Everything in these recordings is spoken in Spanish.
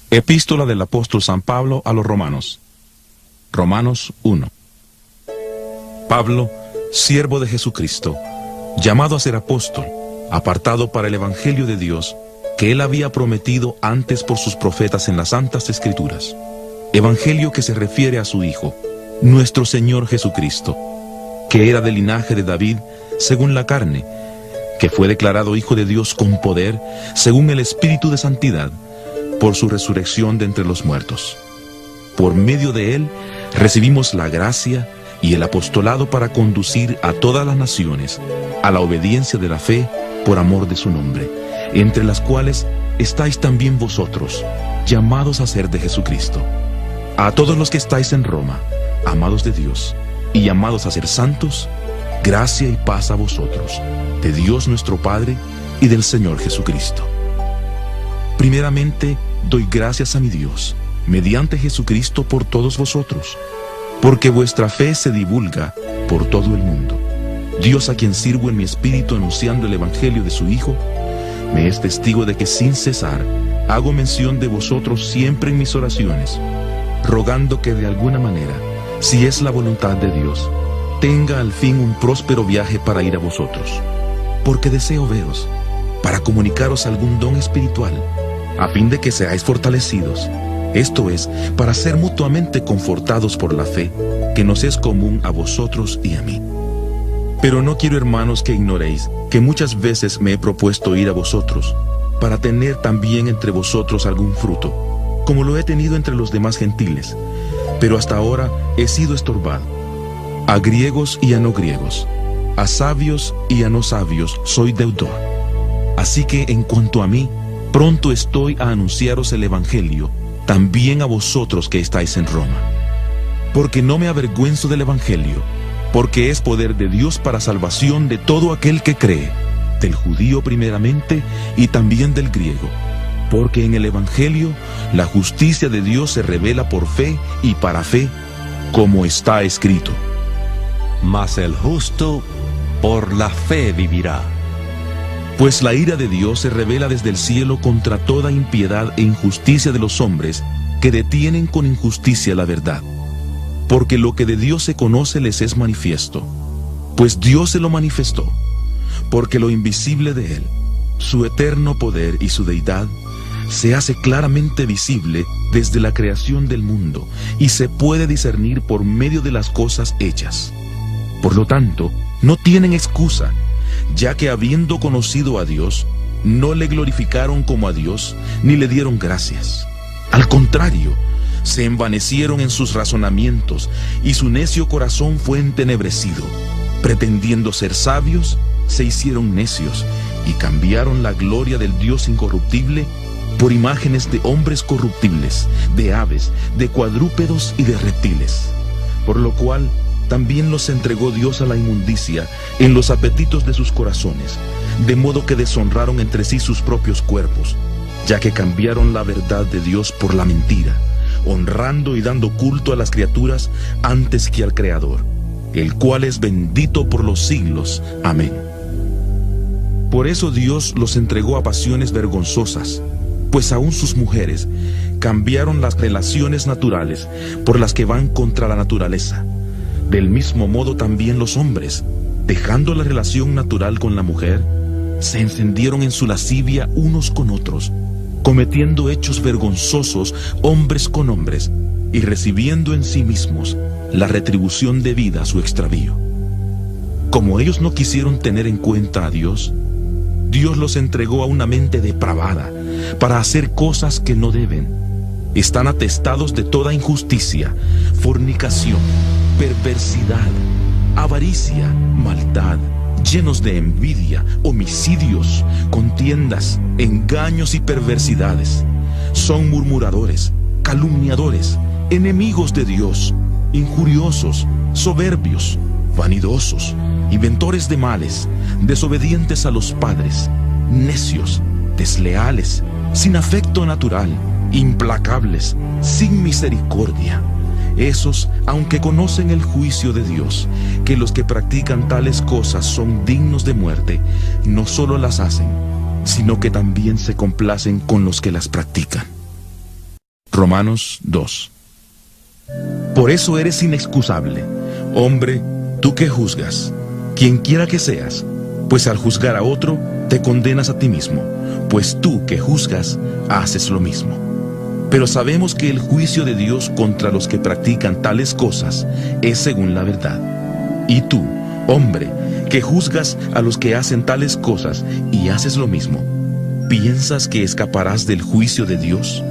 Epístola del apóstol San Pablo a los Romanos. Romanos 1. Pablo, siervo de Jesucristo, llamado a ser apóstol, apartado para el Evangelio de Dios, que él había prometido antes por sus profetas en las Santas Escrituras. Evangelio que se refiere a su Hijo, nuestro Señor Jesucristo, que era del linaje de David, según la carne, que fue declarado Hijo de Dios con poder, según el Espíritu de Santidad, por su resurrección de entre los muertos. Por medio de él recibimos la gracia y el apostolado para conducir a todas las naciones a la obediencia de la fe por amor de su nombre, entre las cuales estáis también vosotros, llamados a ser de Jesucristo. A todos los que estáis en Roma, amados de Dios y llamados a ser santos, gracia y paz a vosotros, de Dios nuestro Padre y del Señor Jesucristo. Primeramente, doy gracias a mi Dios, mediante Jesucristo, por todos vosotros, porque vuestra fe se divulga por todo el mundo. Dios, a quien sirvo en mi espíritu anunciando el Evangelio de su Hijo, me es testigo de que sin cesar hago mención de vosotros siempre en mis oraciones, rogando que de alguna manera, si es la voluntad de Dios, tenga al fin un próspero viaje para ir a vosotros, porque deseo veros, para comunicaros algún don espiritual, a fin de que seáis fortalecidos, esto es, para ser mutuamente confortados por la fe, que nos es común a vosotros y a mí. Pero no quiero, hermanos, que ignoréis que muchas veces me he propuesto ir a vosotros, para tener también entre vosotros algún fruto, como lo he tenido entre los demás gentiles, pero hasta ahora he sido estorbado. A griegos y a no griegos, a sabios y a no sabios soy deudor. Así que en cuanto a mí, pronto estoy a anunciaros el Evangelio, también a vosotros que estáis en Roma. Porque no me avergüenzo del Evangelio, porque es poder de Dios para salvación de todo aquel que cree, del judío primeramente y también del griego. Porque en el Evangelio la justicia de Dios se revela por fe y para fe, como está escrito: mas el justo por la fe vivirá. Pues la ira de Dios se revela desde el cielo contra toda impiedad e injusticia de los hombres que detienen con injusticia la verdad. Porque lo que de Dios se conoce les es manifiesto, pues Dios se lo manifestó, porque lo invisible de él, su eterno poder y su deidad, se hace claramente visible desde la creación del mundo y se puede discernir por medio de las cosas hechas. Por lo tanto, no tienen excusa, ya que habiendo conocido a Dios, no le glorificaron como a Dios, ni le dieron gracias. Al contrario, se envanecieron en sus razonamientos, y su necio corazón fue entenebrecido. Pretendiendo ser sabios, se hicieron necios, y cambiaron la gloria del Dios incorruptible por imágenes de hombres corruptibles, de aves, de cuadrúpedos y de reptiles. Por lo cual, también los entregó Dios a la inmundicia en los apetitos de sus corazones, de modo que deshonraron entre sí sus propios cuerpos, ya que cambiaron la verdad de Dios por la mentira, honrando y dando culto a las criaturas antes que al Creador, el cual es bendito por los siglos. Amén. Por eso Dios los entregó a pasiones vergonzosas, pues aún sus mujeres cambiaron las relaciones naturales por las que van contra la naturaleza. Del mismo modo también los hombres, dejando la relación natural con la mujer, se encendieron en su lascivia unos con otros, cometiendo hechos vergonzosos hombres con hombres, y recibiendo en sí mismos la retribución debida a su extravío. Como ellos no quisieron tener en cuenta a Dios, Dios los entregó a una mente depravada, para hacer cosas que no deben. Están atestados de toda injusticia, fornicación, perversidad, avaricia, maldad, llenos de envidia, homicidios, contiendas, engaños y perversidades. Son murmuradores, calumniadores, enemigos de Dios, injuriosos, soberbios, vanidosos, inventores de males, desobedientes a los padres, necios, desleales, sin afecto natural, implacables, sin misericordia. Esos, aunque conocen el juicio de Dios, que los que practican tales cosas son dignos de muerte, no solo las hacen, sino que también se complacen con los que las practican. Romanos 2. Por eso eres inexcusable, hombre, tú que juzgas, quien quiera que seas, pues al juzgar a otro, te condenas a ti mismo, pues tú que juzgas, haces lo mismo. Pero sabemos que el juicio de Dios contra los que practican tales cosas es según la verdad. Y tú, hombre, que juzgas a los que hacen tales cosas y haces lo mismo, ¿piensas que escaparás del juicio de Dios?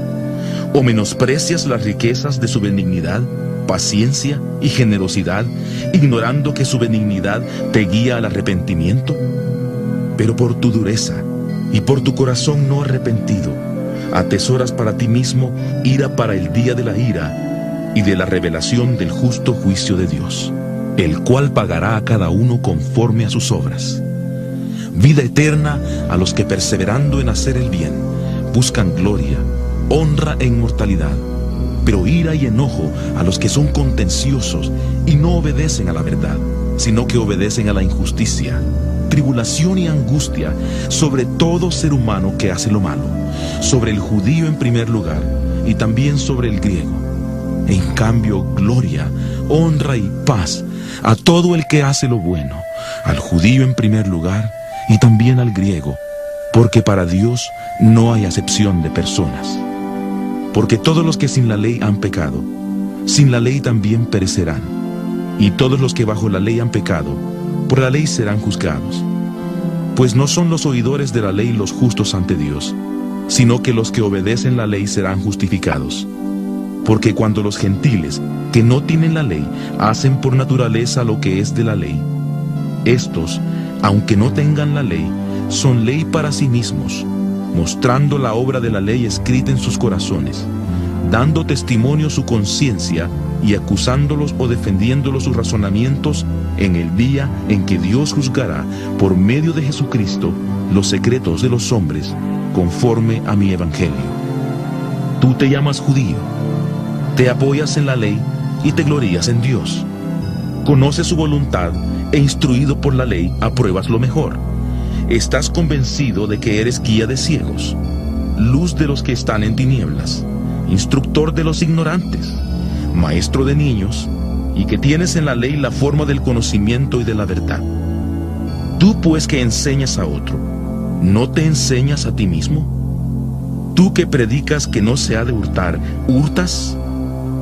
¿O menosprecias las riquezas de su benignidad, paciencia y generosidad, ignorando que su benignidad te guía al arrepentimiento? Pero por tu dureza y por tu corazón no arrepentido, atesoras para ti mismo ira para el día de la ira y de la revelación del justo juicio de Dios, el cual pagará a cada uno conforme a sus obras. Vida eterna a los que perseverando en hacer el bien, buscan gloria, honra e inmortalidad, pero ira y enojo a los que son contenciosos y no obedecen a la verdad, sino que obedecen a la injusticia, tribulación y angustia sobre todo ser humano que hace lo malo, sobre el judío en primer lugar y también sobre el griego. En cambio, gloria, honra y paz a todo el que hace lo bueno, al judío en primer lugar y también al griego, porque para Dios no hay acepción de personas. Porque todos los que sin la ley han pecado, sin la ley también perecerán, y todos los que bajo la ley han pecado, por la ley serán juzgados. Pues no son los oidores de la ley los justos ante Dios, sino que los que obedecen la ley serán justificados. Porque cuando los gentiles, que no tienen la ley, hacen por naturaleza lo que es de la ley, estos, aunque no tengan la ley, son ley para sí mismos, mostrando la obra de la ley escrita en sus corazones, dando testimonio su conciencia y acusándolos o defendiéndolos sus razonamientos en el día en que Dios juzgará por medio de Jesucristo los secretos de los hombres, conforme a mi evangelio. Tú te llamas judío, te apoyas en la ley y te glorías en Dios. Conoces su voluntad e instruido por la ley apruebas lo mejor. Estás convencido de que eres guía de ciegos, luz de los que están en tinieblas, instructor de los ignorantes, maestro de niños, y que tienes en la ley la forma del conocimiento y de la verdad. Tú pues que enseñas a otro, ¿no te enseñas a ti mismo? Tú que predicas que no se ha de hurtar, ¿hurtas?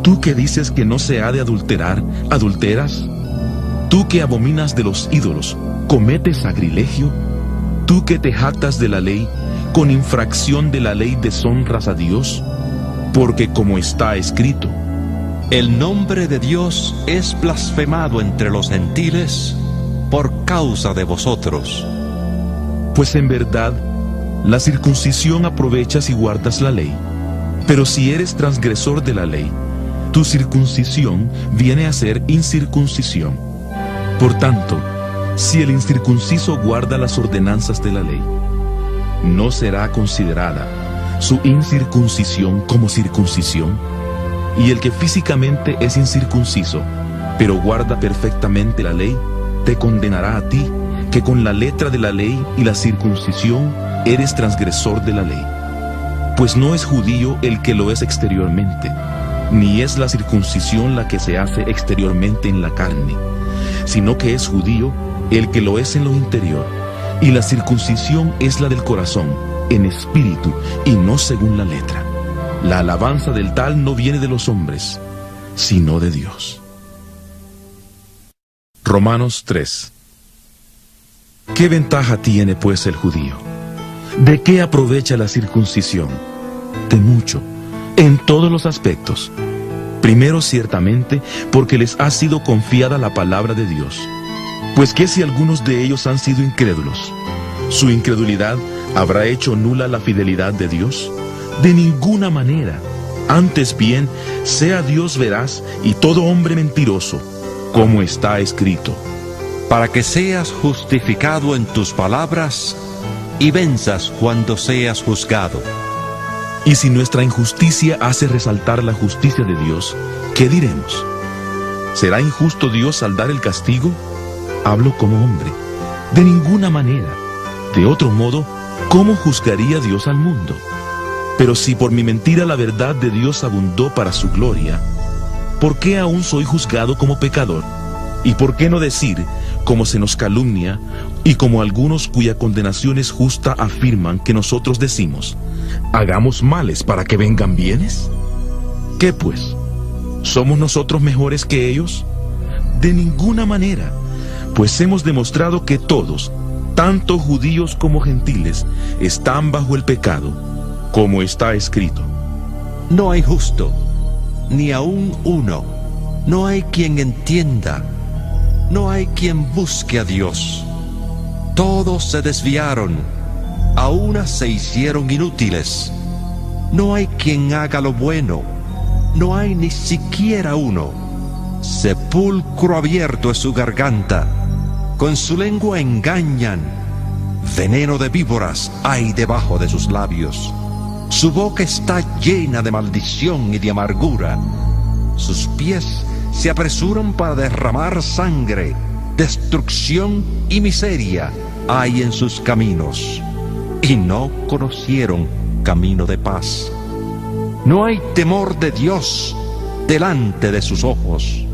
Tú que dices que no se ha de adulterar, ¿adulteras? Tú que abominas de los ídolos, ¿cometes sacrilegio? Tú que te jactas de la ley, con infracción de la ley deshonras a Dios, porque como está escrito, el nombre de Dios es blasfemado entre los gentiles por causa de vosotros. Pues en verdad, la circuncisión aprovechas y guardas la ley, pero si eres transgresor de la ley, tu circuncisión viene a ser incircuncisión. Por tanto, si el incircunciso guarda las ordenanzas de la ley, ¿no será considerada su incircuncisión como circuncisión? Y el que físicamente es incircunciso, pero guarda perfectamente la ley, te condenará a ti, que con la letra de la ley y la circuncisión eres transgresor de la ley. Pues no es judío el que lo es exteriormente, ni es la circuncisión la que se hace exteriormente en la carne, sino que es judío el que lo es en lo interior, y la circuncisión es la del corazón, en espíritu y no según la letra. La alabanza del tal no viene de los hombres, sino de Dios. Romanos 3. ¿Qué ventaja tiene pues el judío? ¿De qué aprovecha la circuncisión? De mucho, en todos los aspectos. Primero, ciertamente, porque les ha sido confiada la palabra de Dios. Pues que si algunos de ellos han sido incrédulos, ¿su incredulidad habrá hecho nula la fidelidad de Dios? De ninguna manera. Antes bien, sea Dios veraz y todo hombre mentiroso, como está escrito. Para que seas justificado en tus palabras y venzas cuando seas juzgado. Y si nuestra injusticia hace resaltar la justicia de Dios, ¿qué diremos? ¿Será injusto Dios al dar el castigo? Hablo como hombre. De ninguna manera. De otro modo, ¿cómo juzgaría Dios al mundo? Pero si por mi mentira la verdad de Dios abundó para su gloria, ¿por qué aún soy juzgado como pecador? ¿Y por qué no decir, como se nos calumnia, y como algunos cuya condenación es justa afirman que nosotros decimos, hagamos males para que vengan bienes? ¿Qué pues? ¿Somos nosotros mejores que ellos? De ninguna manera, pues hemos demostrado que todos, tanto judíos como gentiles, están bajo el pecado, como está escrito. No hay justo, ni aun uno. No hay quien entienda. No hay quien busque a Dios. Todos se desviaron, a una se hicieron inútiles. No hay quien haga lo bueno, no hay ni siquiera uno. Sepulcro abierto es su garganta, con su lengua engañan. Veneno de víboras hay debajo de sus labios. Su boca está llena de maldición y de amargura. Sus pies se apresuran para derramar sangre. Destrucción y miseria hay en sus caminos, y no conocieron camino de paz. No hay temor de Dios delante de sus ojos.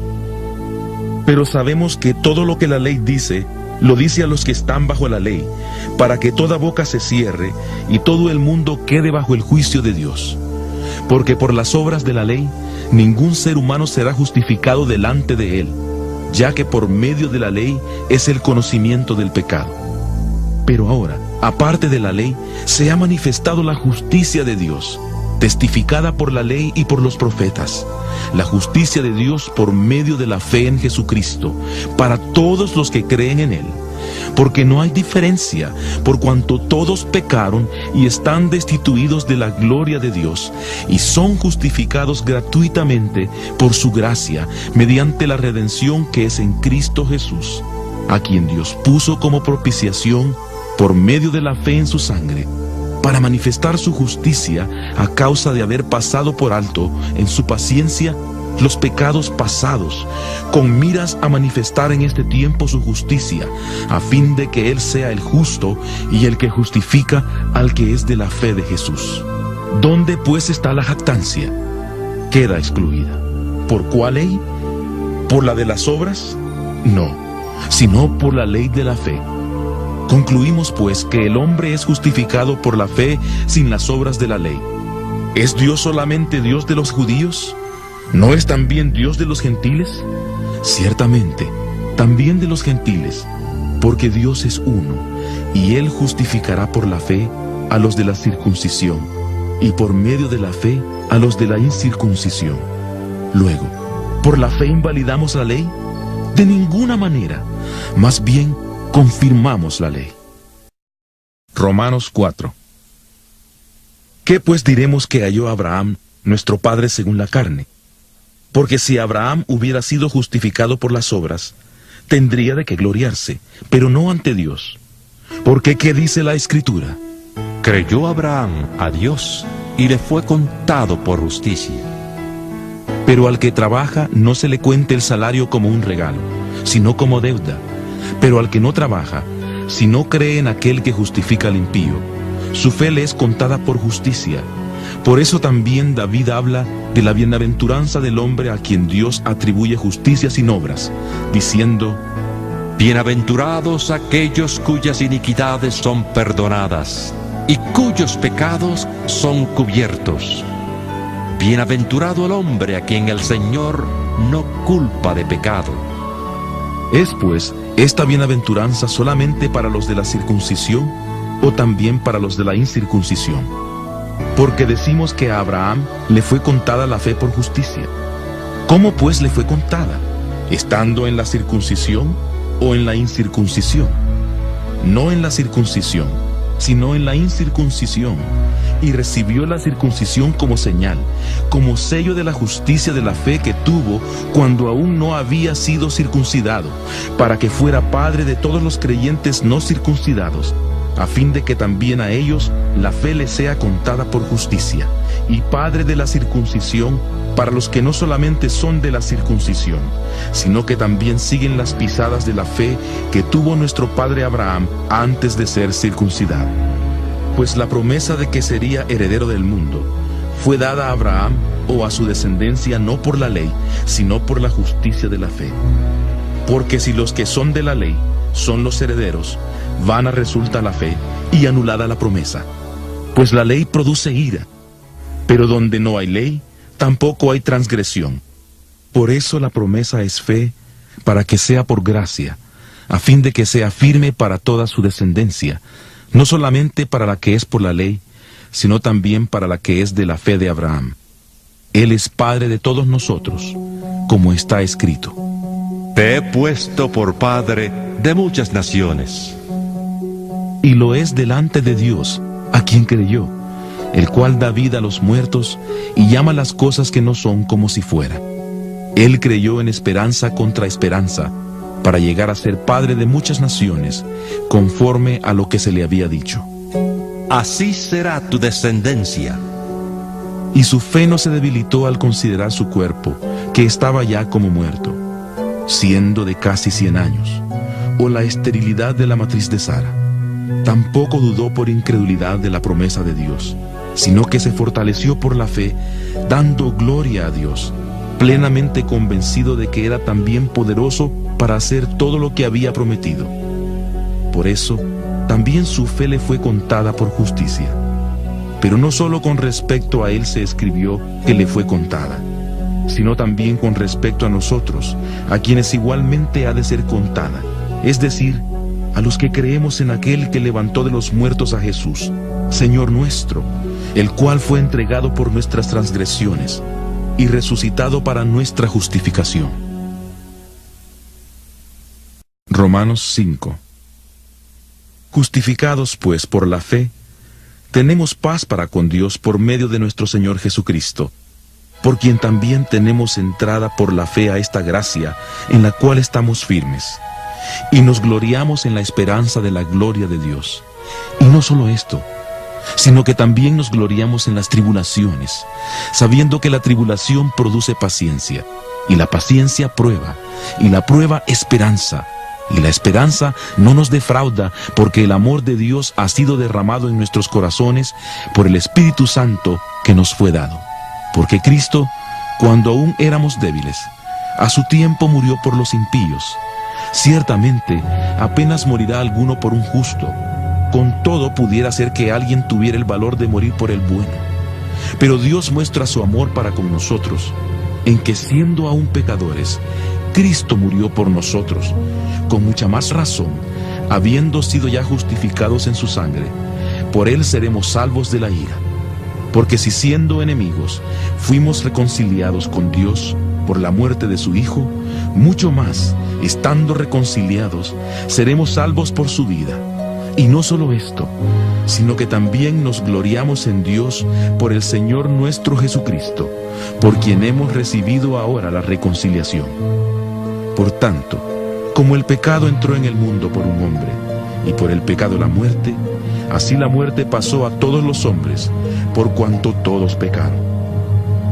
Pero sabemos que todo lo que la ley dice, lo dice a los que están bajo la ley, para que toda boca se cierre y todo el mundo quede bajo el juicio de Dios. Porque por las obras de la ley, ningún ser humano será justificado delante de él, ya que por medio de la ley es el conocimiento del pecado. Pero ahora, aparte de la ley, se ha manifestado la justicia de Dios, testificada por la ley y por los profetas, la justicia de Dios por medio de la fe en Jesucristo, para todos los que creen en Él. Porque no hay diferencia, por cuanto todos pecaron y están destituidos de la gloria de Dios, y son justificados gratuitamente por su gracia, mediante la redención que es en Cristo Jesús, a quien Dios puso como propiciación por medio de la fe en su sangre, para manifestar su justicia a causa de haber pasado por alto en su paciencia los pecados pasados, con miras a manifestar en este tiempo su justicia, a fin de que Él sea el justo y el que justifica al que es de la fe de Jesús. ¿Dónde pues está la jactancia? Queda excluida. ¿Por cuál ley? ¿Por la de las obras? No, sino por la ley de la fe. Concluimos pues que el hombre es justificado por la fe sin las obras de la ley. ¿Es Dios solamente Dios de los judíos? ¿No es también Dios de los gentiles? Ciertamente, también de los gentiles, porque Dios es uno, y Él justificará por la fe a los de la circuncisión, y por medio de la fe a los de la incircuncisión. Luego, ¿por la fe invalidamos la ley? De ninguna manera, más bien confirmamos la ley. Romanos 4. ¿Qué pues diremos que halló Abraham, nuestro padre según la carne? Porque si Abraham hubiera sido justificado por las obras, tendría de qué gloriarse, pero no ante Dios. Porque ¿qué dice la Escritura? Creyó Abraham a Dios y le fue contado por justicia. Pero al que trabaja no se le cuente el salario como un regalo, sino como deuda. Pero al que no trabaja, si no cree en aquel que justifica al impío, su fe le es contada por justicia. Por eso también David habla de la bienaventuranza del hombre a quien Dios atribuye justicia sin obras, diciendo: Bienaventurados aquellos cuyas iniquidades son perdonadas y cuyos pecados son cubiertos. Bienaventurado el hombre a quien el Señor no culpa de pecado. ¿Es pues esta bienaventuranza solamente para los de la circuncisión o también para los de la incircuncisión? Porque decimos que a Abraham le fue contada la fe por justicia. ¿Cómo pues le fue contada? ¿Estando en la circuncisión o en la incircuncisión? No en la circuncisión, sino en la incircuncisión. Y recibió la circuncisión como señal, como sello de la justicia de la fe que tuvo cuando aún no había sido circuncidado, para que fuera padre de todos los creyentes no circuncidados, a fin de que también a ellos la fe les sea contada por justicia, y padre de la circuncisión para los que no solamente son de la circuncisión, sino que también siguen las pisadas de la fe que tuvo nuestro padre Abraham antes de ser circuncidado. Pues la promesa de que sería heredero del mundo fue dada a Abraham o a su descendencia no por la ley, sino por la justicia de la fe. Porque si los que son de la ley son los herederos, vana resulta la fe y anulada la promesa. Pues la ley produce ira, pero donde no hay ley, tampoco hay transgresión. Por eso la promesa es fe, para que sea por gracia, a fin de que sea firme para toda su descendencia, no solamente para la que es por la ley, sino también para la que es de la fe de Abraham. Él es Padre de todos nosotros, como está escrito: Te he puesto por padre de muchas naciones. Y lo es delante de Dios, a quien creyó, el cual da vida a los muertos y llama las cosas que no son como si fuera. Él creyó en esperanza contra esperanza, para llegar a ser padre de muchas naciones, conforme a lo que se le había dicho: Así será tu descendencia. Y su fe no se debilitó al considerar su cuerpo, que estaba ya como muerto, siendo de casi 100 años, o la esterilidad de la matriz de Sara. Tampoco dudó por incredulidad de la promesa de Dios, sino que se fortaleció por la fe, dando gloria a Dios, plenamente convencido de que era también poderoso para hacer todo lo que había prometido. Por eso, también su fe le fue contada por justicia. Pero no solo con respecto a él se escribió que le fue contada, sino también con respecto a nosotros, a quienes igualmente ha de ser contada, es decir, a los que creemos en aquel que levantó de los muertos a Jesús, Señor nuestro, el cual fue entregado por nuestras transgresiones y resucitado para nuestra justificación. Romanos 5. Justificados pues por la fe, tenemos paz para con Dios por medio de nuestro Señor Jesucristo, por quien también tenemos entrada por la fe a esta gracia en la cual estamos firmes, y nos gloriamos en la esperanza de la gloria de Dios. Y no solo esto, sino que también nos gloriamos en las tribulaciones, sabiendo que la tribulación produce paciencia, y la paciencia prueba, y la prueba esperanza, y la esperanza no nos defrauda, porque el amor de Dios ha sido derramado en nuestros corazones por el Espíritu Santo que nos fue dado. Porque Cristo, cuando aún éramos débiles, a su tiempo murió por los impíos. Ciertamente, apenas morirá alguno por un justo. Con todo pudiera ser que alguien tuviera el valor de morir por el bueno. Pero Dios muestra su amor para con nosotros, en que siendo aún pecadores, Cristo murió por nosotros. Con mucha más razón, habiendo sido ya justificados en su sangre, por él seremos salvos de la ira. Porque si siendo enemigos, fuimos reconciliados con Dios por la muerte de su Hijo, mucho más, estando reconciliados, seremos salvos por su vida. Y no solo esto, sino que también nos gloriamos en Dios por el Señor nuestro Jesucristo, por quien hemos recibido ahora la reconciliación. Por tanto, como el pecado entró en el mundo por un hombre, y por el pecado la muerte, así la muerte pasó a todos los hombres, por cuanto todos pecaron.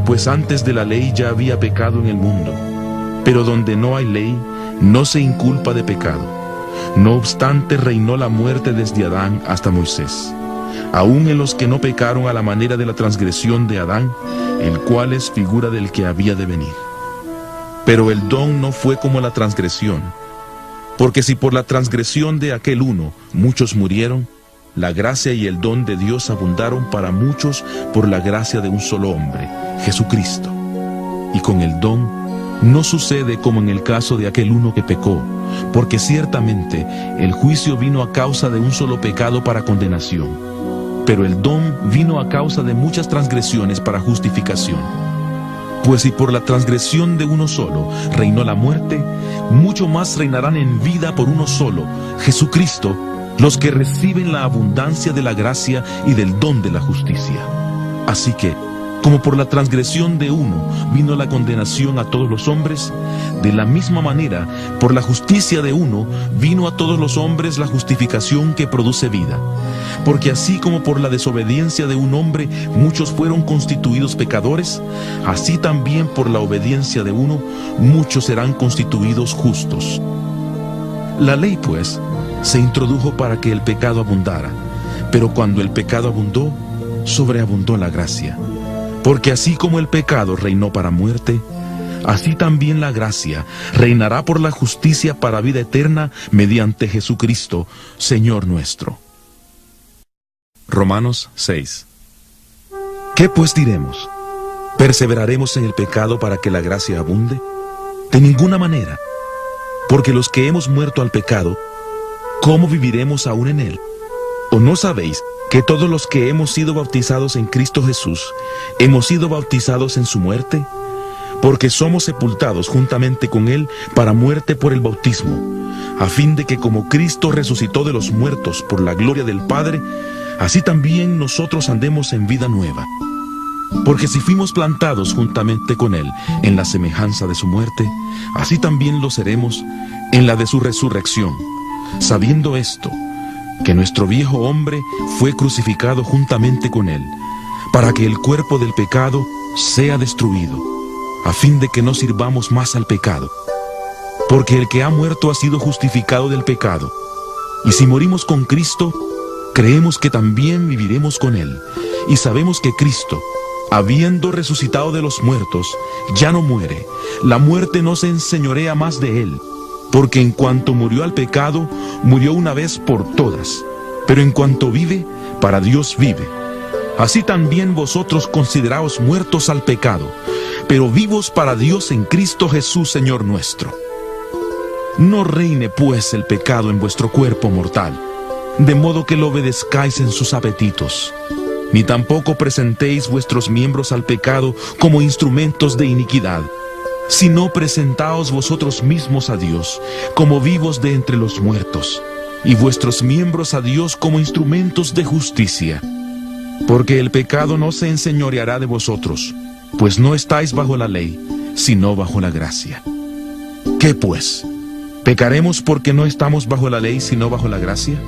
Pues antes de la ley ya había pecado en el mundo, pero donde no hay ley, no se inculpa de pecado. No obstante, reinó la muerte desde Adán hasta Moisés, aun en los que no pecaron a la manera de la transgresión de Adán, el cual es figura del que había de venir. Pero el don no fue como la transgresión, porque si por la transgresión de aquel uno muchos murieron, la gracia y el don de Dios abundaron para muchos por la gracia de un solo hombre, Jesucristo. Y con el don no sucede como en el caso de aquel uno que pecó, porque ciertamente el juicio vino a causa de un solo pecado para condenación, pero el don vino a causa de muchas transgresiones para justificación. Pues si por la transgresión de uno solo reinó la muerte, mucho más reinarán en vida por uno solo, Jesucristo, los que reciben la abundancia de la gracia y del don de la justicia. Así que, como por la transgresión de uno vino la condenación a todos los hombres, de la misma manera, por la justicia de uno vino a todos los hombres la justificación que produce vida. Porque así como por la desobediencia de un hombre muchos fueron constituidos pecadores, así también por la obediencia de uno muchos serán constituidos justos. La ley, pues, se introdujo para que el pecado abundara, Pero cuando el pecado abundó, sobreabundó la gracia. Porque así como el pecado reinó para muerte, así también la gracia reinará por la justicia para vida eterna mediante Jesucristo, Señor nuestro. Romanos 6. ¿Qué pues diremos? ¿Perseveraremos en el pecado para que la gracia abunde? De ninguna manera. Porque los que hemos muerto al pecado, ¿cómo viviremos aún en él? ¿O no sabéis que todos los que hemos sido bautizados en Cristo Jesús, hemos sido bautizados en su muerte? Porque somos sepultados juntamente con él para muerte por el bautismo, a fin de que como Cristo resucitó de los muertos por la gloria del Padre, así también nosotros andemos en vida nueva. Porque si fuimos plantados juntamente con él en la semejanza de su muerte, así también lo seremos en la de su resurrección, sabiendo esto, que nuestro viejo hombre fue crucificado juntamente con él, para que el cuerpo del pecado sea destruido, a fin de que no sirvamos más al pecado. Porque el que ha muerto ha sido justificado del pecado, y si morimos con Cristo, creemos que también viviremos con él, y sabemos que Cristo, habiendo resucitado de los muertos, ya no muere, la muerte no se enseñorea más de él, porque en cuanto murió al pecado, murió una vez por todas, pero en cuanto vive, para Dios vive. Así también vosotros consideraos muertos al pecado, pero vivos para Dios en Cristo Jesús, Señor nuestro. No reine pues el pecado en vuestro cuerpo mortal, de modo que lo obedezcáis en sus apetitos. Ni tampoco presentéis vuestros miembros al pecado como instrumentos de iniquidad, sino presentaos vosotros mismos a Dios como vivos de entre los muertos, y vuestros miembros a Dios como instrumentos de justicia. Porque el pecado no se enseñoreará de vosotros, pues no estáis bajo la ley, sino bajo la gracia. ¿Qué pues? ¿Pecaremos porque no estamos bajo la ley, sino bajo la gracia?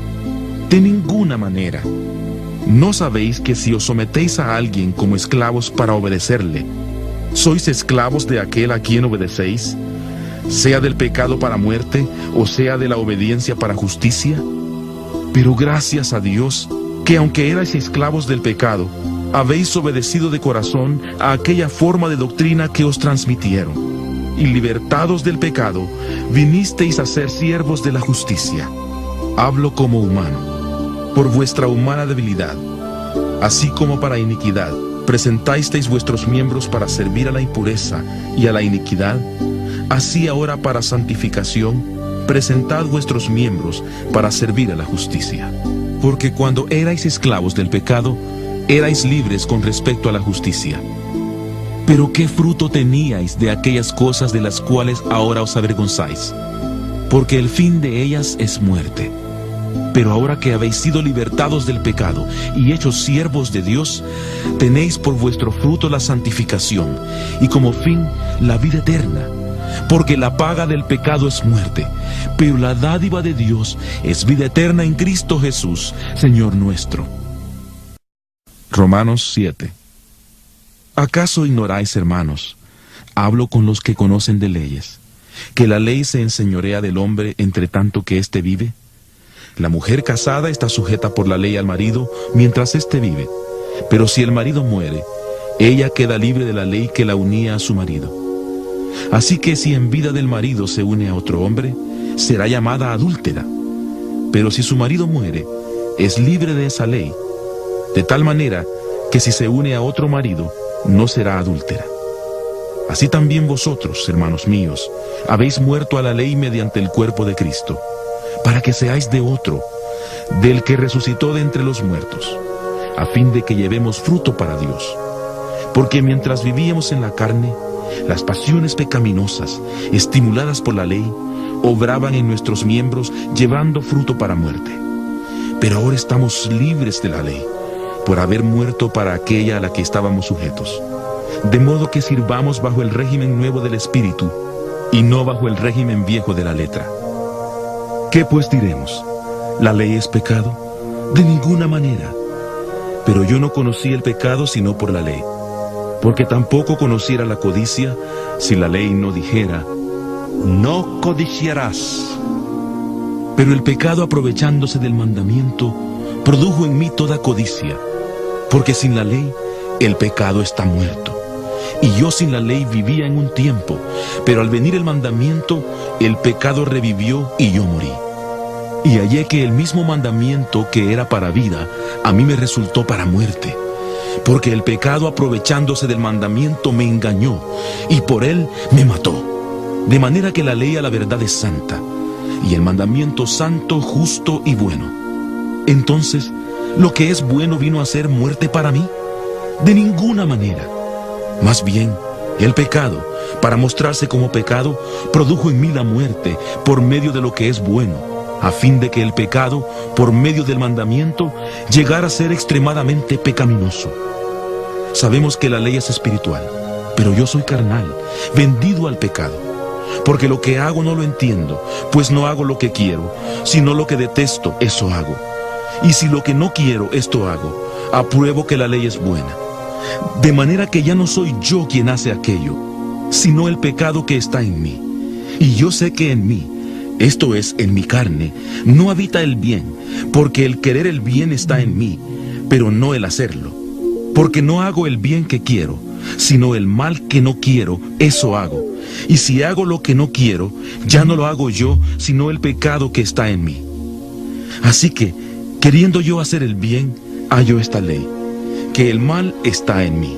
De ninguna manera. ¿No sabéis que si os sometéis a alguien como esclavos para obedecerle, sois esclavos de aquel a quien obedecéis, sea del pecado para muerte o sea de la obediencia para justicia? Pero gracias a Dios, que aunque erais esclavos del pecado, habéis obedecido de corazón a aquella forma de doctrina que os transmitieron, y libertados del pecado, vinisteis a ser siervos de la justicia. Hablo como humano, por vuestra humana debilidad, así como para iniquidad, presentasteis vuestros miembros para servir a la impureza y a la iniquidad, así ahora para santificación, presentad vuestros miembros para servir a la justicia. Porque cuando erais esclavos del pecado, erais libres con respecto a la justicia. Pero ¿qué fruto teníais de aquellas cosas de las cuales ahora os avergonzáis? Porque el fin de ellas es muerte. Pero ahora que habéis sido libertados del pecado y hechos siervos de Dios, tenéis por vuestro fruto la santificación y como fin la vida eterna. Porque la paga del pecado es muerte, pero la dádiva de Dios es vida eterna en Cristo Jesús, Señor nuestro. Romanos 7. ¿Acaso ignoráis, hermanos? Hablo con los que conocen de leyes, que la ley se enseñorea del hombre entre tanto que éste vive. La mujer casada está sujeta por la ley al marido mientras éste vive, pero si el marido muere, ella queda libre de la ley que la unía a su marido. Así que si en vida del marido se une a otro hombre, será llamada adúltera. Pero si su marido muere, es libre de esa ley, de tal manera que si se une a otro marido, no será adúltera. Así también vosotros, hermanos míos, habéis muerto a la ley mediante el cuerpo de Cristo, para que seáis de otro, del que resucitó de entre los muertos, a fin de que llevemos fruto para Dios. Porque mientras vivíamos en la carne, las pasiones pecaminosas, estimuladas por la ley, obraban en nuestros miembros, llevando fruto para muerte. Pero ahora estamos libres de la ley, por haber muerto para aquella a la que estábamos sujetos. De modo que sirvamos bajo el régimen nuevo del Espíritu, y no bajo el régimen viejo de la letra. ¿Qué pues diremos? ¿La ley es pecado? De ninguna manera. Pero yo no conocí el pecado sino por la ley, porque tampoco conociera la codicia si la ley no dijera, no codiciarás. Pero el pecado, aprovechándose del mandamiento, produjo en mí toda codicia, porque sin la ley el pecado está muerto. Y yo sin la ley vivía en un tiempo, pero al venir el mandamiento, el pecado revivió y yo morí. Y hallé que el mismo mandamiento que era para vida, a mí me resultó para muerte. Porque el pecado, aprovechándose del mandamiento, me engañó, y por él me mató. De manera que la ley a la verdad es santa, y el mandamiento santo, justo y bueno. Entonces, ¿lo que es bueno vino a ser muerte para mí? De ninguna manera. Más bien, el pecado, para mostrarse como pecado, produjo en mí la muerte por medio de lo que es bueno, a fin de que el pecado, por medio del mandamiento, llegara a ser extremadamente pecaminoso. Sabemos que la ley es espiritual, pero yo soy carnal, vendido al pecado. Porque lo que hago no lo entiendo, pues no hago lo que quiero, sino lo que detesto, eso hago. Y si lo que no quiero, esto hago, apruebo que la ley es buena. De manera que ya no soy yo quien hace aquello, sino el pecado que está en mí. Y yo sé que en mí, esto es, en mi carne, no habita el bien, porque el querer el bien está en mí, pero no el hacerlo. Porque no hago el bien que quiero, sino el mal que no quiero, eso hago. Y si hago lo que no quiero, ya no lo hago yo, sino el pecado que está en mí. Así que, queriendo yo hacer el bien, hallo esta ley, que el mal está en mí.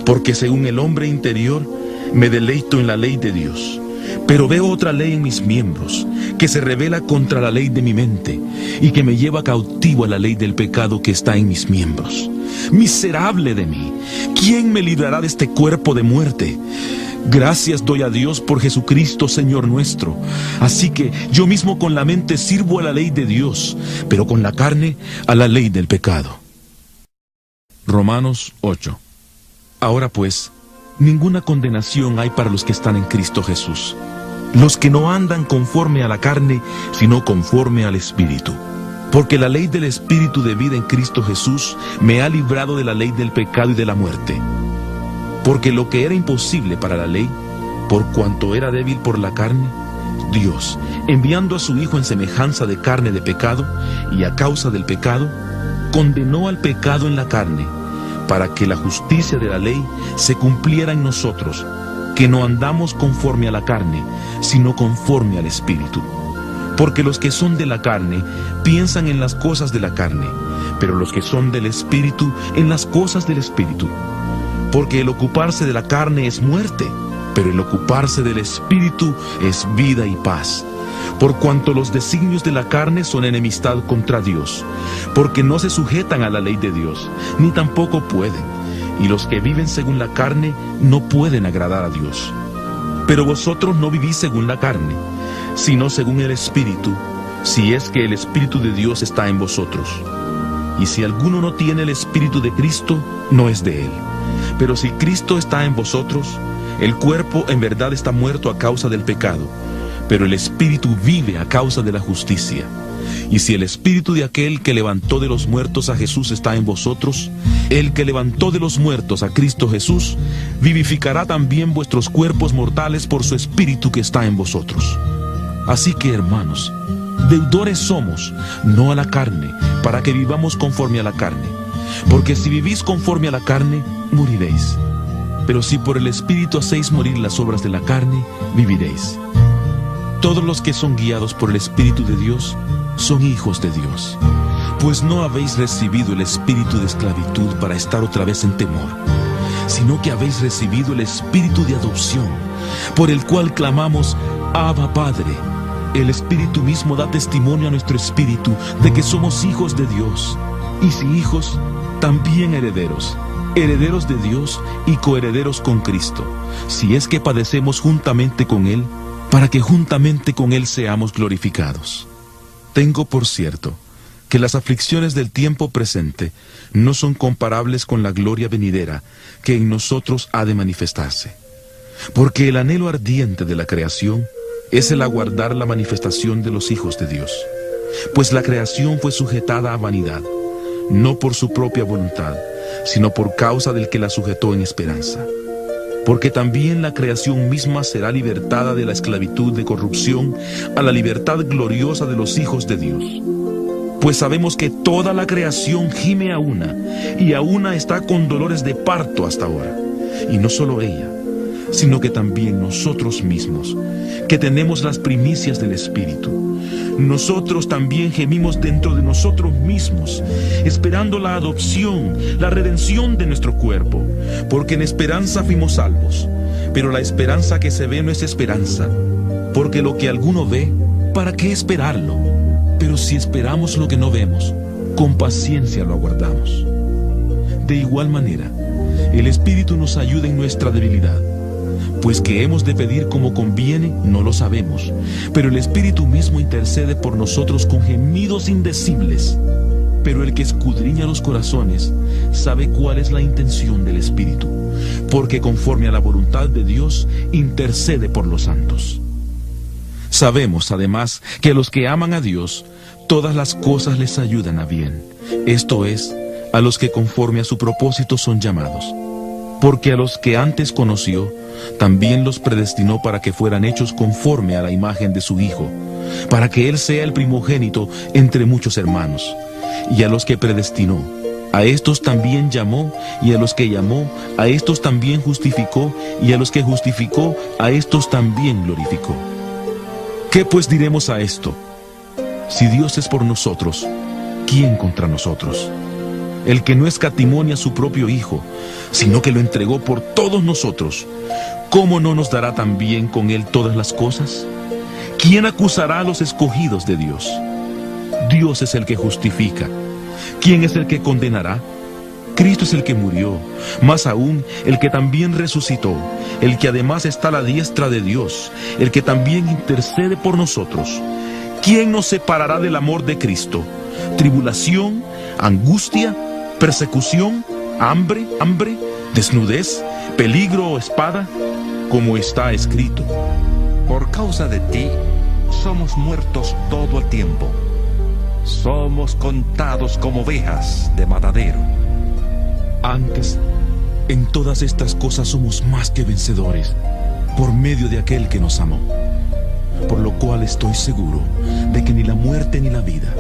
Porque según el hombre interior, me deleito en la ley de Dios. Pero veo otra ley en mis miembros, que se rebela contra la ley de mi mente, y que me lleva cautivo a la ley del pecado que está en mis miembros. Miserable de mí, ¿quién me librará de este cuerpo de muerte? Gracias doy a Dios por Jesucristo, Señor nuestro. Así que yo mismo con la mente sirvo a la ley de Dios, pero con la carne a la ley del pecado. Romanos 8. Ahora pues, ninguna condenación hay para los que están en Cristo Jesús, los que no andan conforme a la carne, sino conforme al Espíritu. Porque la ley del Espíritu de vida en Cristo Jesús me ha librado de la ley del pecado y de la muerte. Porque lo que era imposible para la ley, por cuanto era débil por la carne, Dios, enviando a su Hijo en semejanza de carne de pecado, y a causa del pecado, condenó al pecado en la carne, para que la justicia de la ley se cumpliera en nosotros, que no andamos conforme a la carne, sino conforme al Espíritu. Porque los que son de la carne piensan en las cosas de la carne, pero los que son del Espíritu en las cosas del Espíritu. Porque el ocuparse de la carne es muerte, pero el ocuparse del Espíritu es vida y paz. Por cuanto los designios de la carne son enemistad contra Dios, porque no se sujetan a la ley de Dios, ni tampoco pueden, y los que viven según la carne no pueden agradar a Dios. Pero vosotros no vivís según la carne, sino según el Espíritu, si es que el Espíritu de Dios está en vosotros. Y si alguno no tiene el Espíritu de Cristo, no es de él. Pero si Cristo está en vosotros, el cuerpo en verdad está muerto a causa del pecado, pero el Espíritu vive a causa de la justicia. Y si el Espíritu de aquel que levantó de los muertos a Jesús está en vosotros, el que levantó de los muertos a Cristo Jesús, vivificará también vuestros cuerpos mortales por su Espíritu que está en vosotros. Así que, hermanos, deudores somos, no a la carne, para que vivamos conforme a la carne. Porque si vivís conforme a la carne, moriréis. Pero si por el Espíritu hacéis morir las obras de la carne, viviréis. Todos los que son guiados por el Espíritu de Dios, son hijos de Dios. Pues no habéis recibido el espíritu de esclavitud para estar otra vez en temor, sino que habéis recibido el espíritu de adopción, por el cual clamamos, Abba, Padre. El Espíritu mismo da testimonio a nuestro espíritu de que somos hijos de Dios, y si hijos, también herederos, herederos de Dios y coherederos con Cristo, si es que padecemos juntamente con Él, para que juntamente con Él seamos glorificados. Tengo por cierto que las aflicciones del tiempo presente no son comparables con la gloria venidera que en nosotros ha de manifestarse. Porque el anhelo ardiente de la creación es el aguardar la manifestación de los hijos de Dios. Pues la creación fue sujetada a vanidad, no por su propia voluntad, sino por causa del que la sujetó en esperanza. Porque también la creación misma será libertada de la esclavitud de corrupción a la libertad gloriosa de los hijos de Dios. Pues sabemos que toda la creación gime a una, y a una está con dolores de parto hasta ahora. Y no solo ella, sino que también nosotros mismos, que tenemos las primicias del Espíritu. Nosotros también gemimos dentro de nosotros mismos, esperando la adopción, la redención de nuestro cuerpo, porque en esperanza fuimos salvos. Pero la esperanza que se ve no es esperanza, porque lo que alguno ve, ¿para qué esperarlo? Pero si esperamos lo que no vemos, con paciencia lo aguardamos. De igual manera, el Espíritu nos ayuda en nuestra debilidad, pues que hemos de pedir como conviene, no lo sabemos, pero el Espíritu mismo intercede por nosotros con gemidos indecibles. Pero el que escudriña los corazones sabe cuál es la intención del Espíritu, porque conforme a la voluntad de Dios intercede por los santos. Sabemos, además, que a los que aman a Dios, todas las cosas les ayudan a bien, esto es, a los que conforme a su propósito son llamados. Porque a los que antes conoció, también los predestinó para que fueran hechos conforme a la imagen de su Hijo, para que Él sea el primogénito entre muchos hermanos. Y a los que predestinó, a estos también llamó, y a los que llamó, a estos también justificó, y a los que justificó, a estos también glorificó. ¿Qué pues diremos a esto? Si Dios es por nosotros, ¿quién contra nosotros? El que no escatimó ni a su propio Hijo, sino que lo entregó por todos nosotros, ¿cómo no nos dará también con Él todas las cosas? ¿Quién acusará a los escogidos de Dios? Dios es el que justifica. ¿Quién es el que condenará? Cristo es el que murió, más aún el que también resucitó, el que además está a la diestra de Dios, el que también intercede por nosotros. ¿Quién nos separará del amor de Cristo? ¿Tribulación, angustia, persecución, hambre, desnudez, peligro o espada? Como está escrito: Por causa de ti, somos muertos todo el tiempo. Somos contados como ovejas de matadero. Antes, en todas estas cosas somos más que vencedores, por medio de aquel que nos amó. Por lo cual estoy seguro de que ni la muerte ni la vida,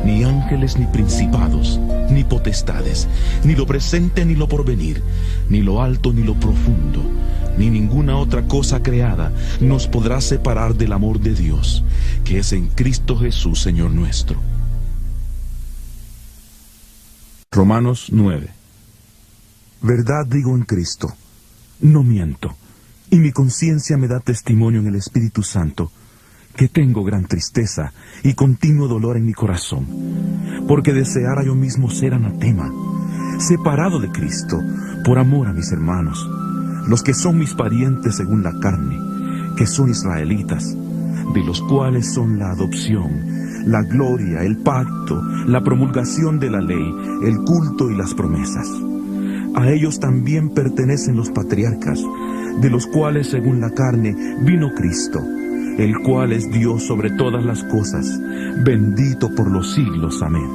ni ángeles ni principados, ni potestades, ni lo presente ni lo porvenir, ni lo alto ni lo profundo, ni ninguna otra cosa creada nos podrá separar del amor de Dios, que es en Cristo Jesús, Señor nuestro. Romanos 9. Verdad digo en Cristo, no miento, y mi conciencia me da testimonio en el Espíritu Santo, que tengo gran tristeza y continuo dolor en mi corazón, porque deseara yo mismo ser anatema, separado de Cristo, por amor a mis hermanos, los que son mis parientes según la carne, que son israelitas, de los cuales son la adopción, la gloria, el pacto, la promulgación de la ley, el culto y las promesas. A ellos también pertenecen los patriarcas, de los cuales según la carne vino Cristo, el cual es Dios sobre todas las cosas, bendito por los siglos. Amén.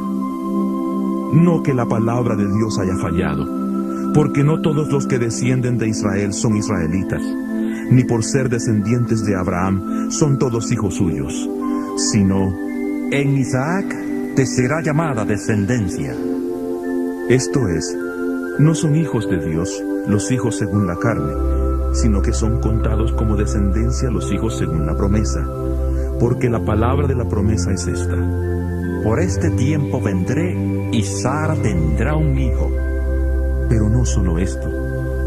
No que la palabra de Dios haya fallado, porque no todos los que descienden de Israel son israelitas, ni por ser descendientes de Abraham son todos hijos suyos, sino en Isaac te será llamada descendencia. Esto es, no son hijos de Dios los hijos según la carne, sino que son contados como descendencia los hijos según la promesa, porque la palabra de la promesa es esta: Por este tiempo vendré y Sara tendrá un hijo. Pero no solo esto,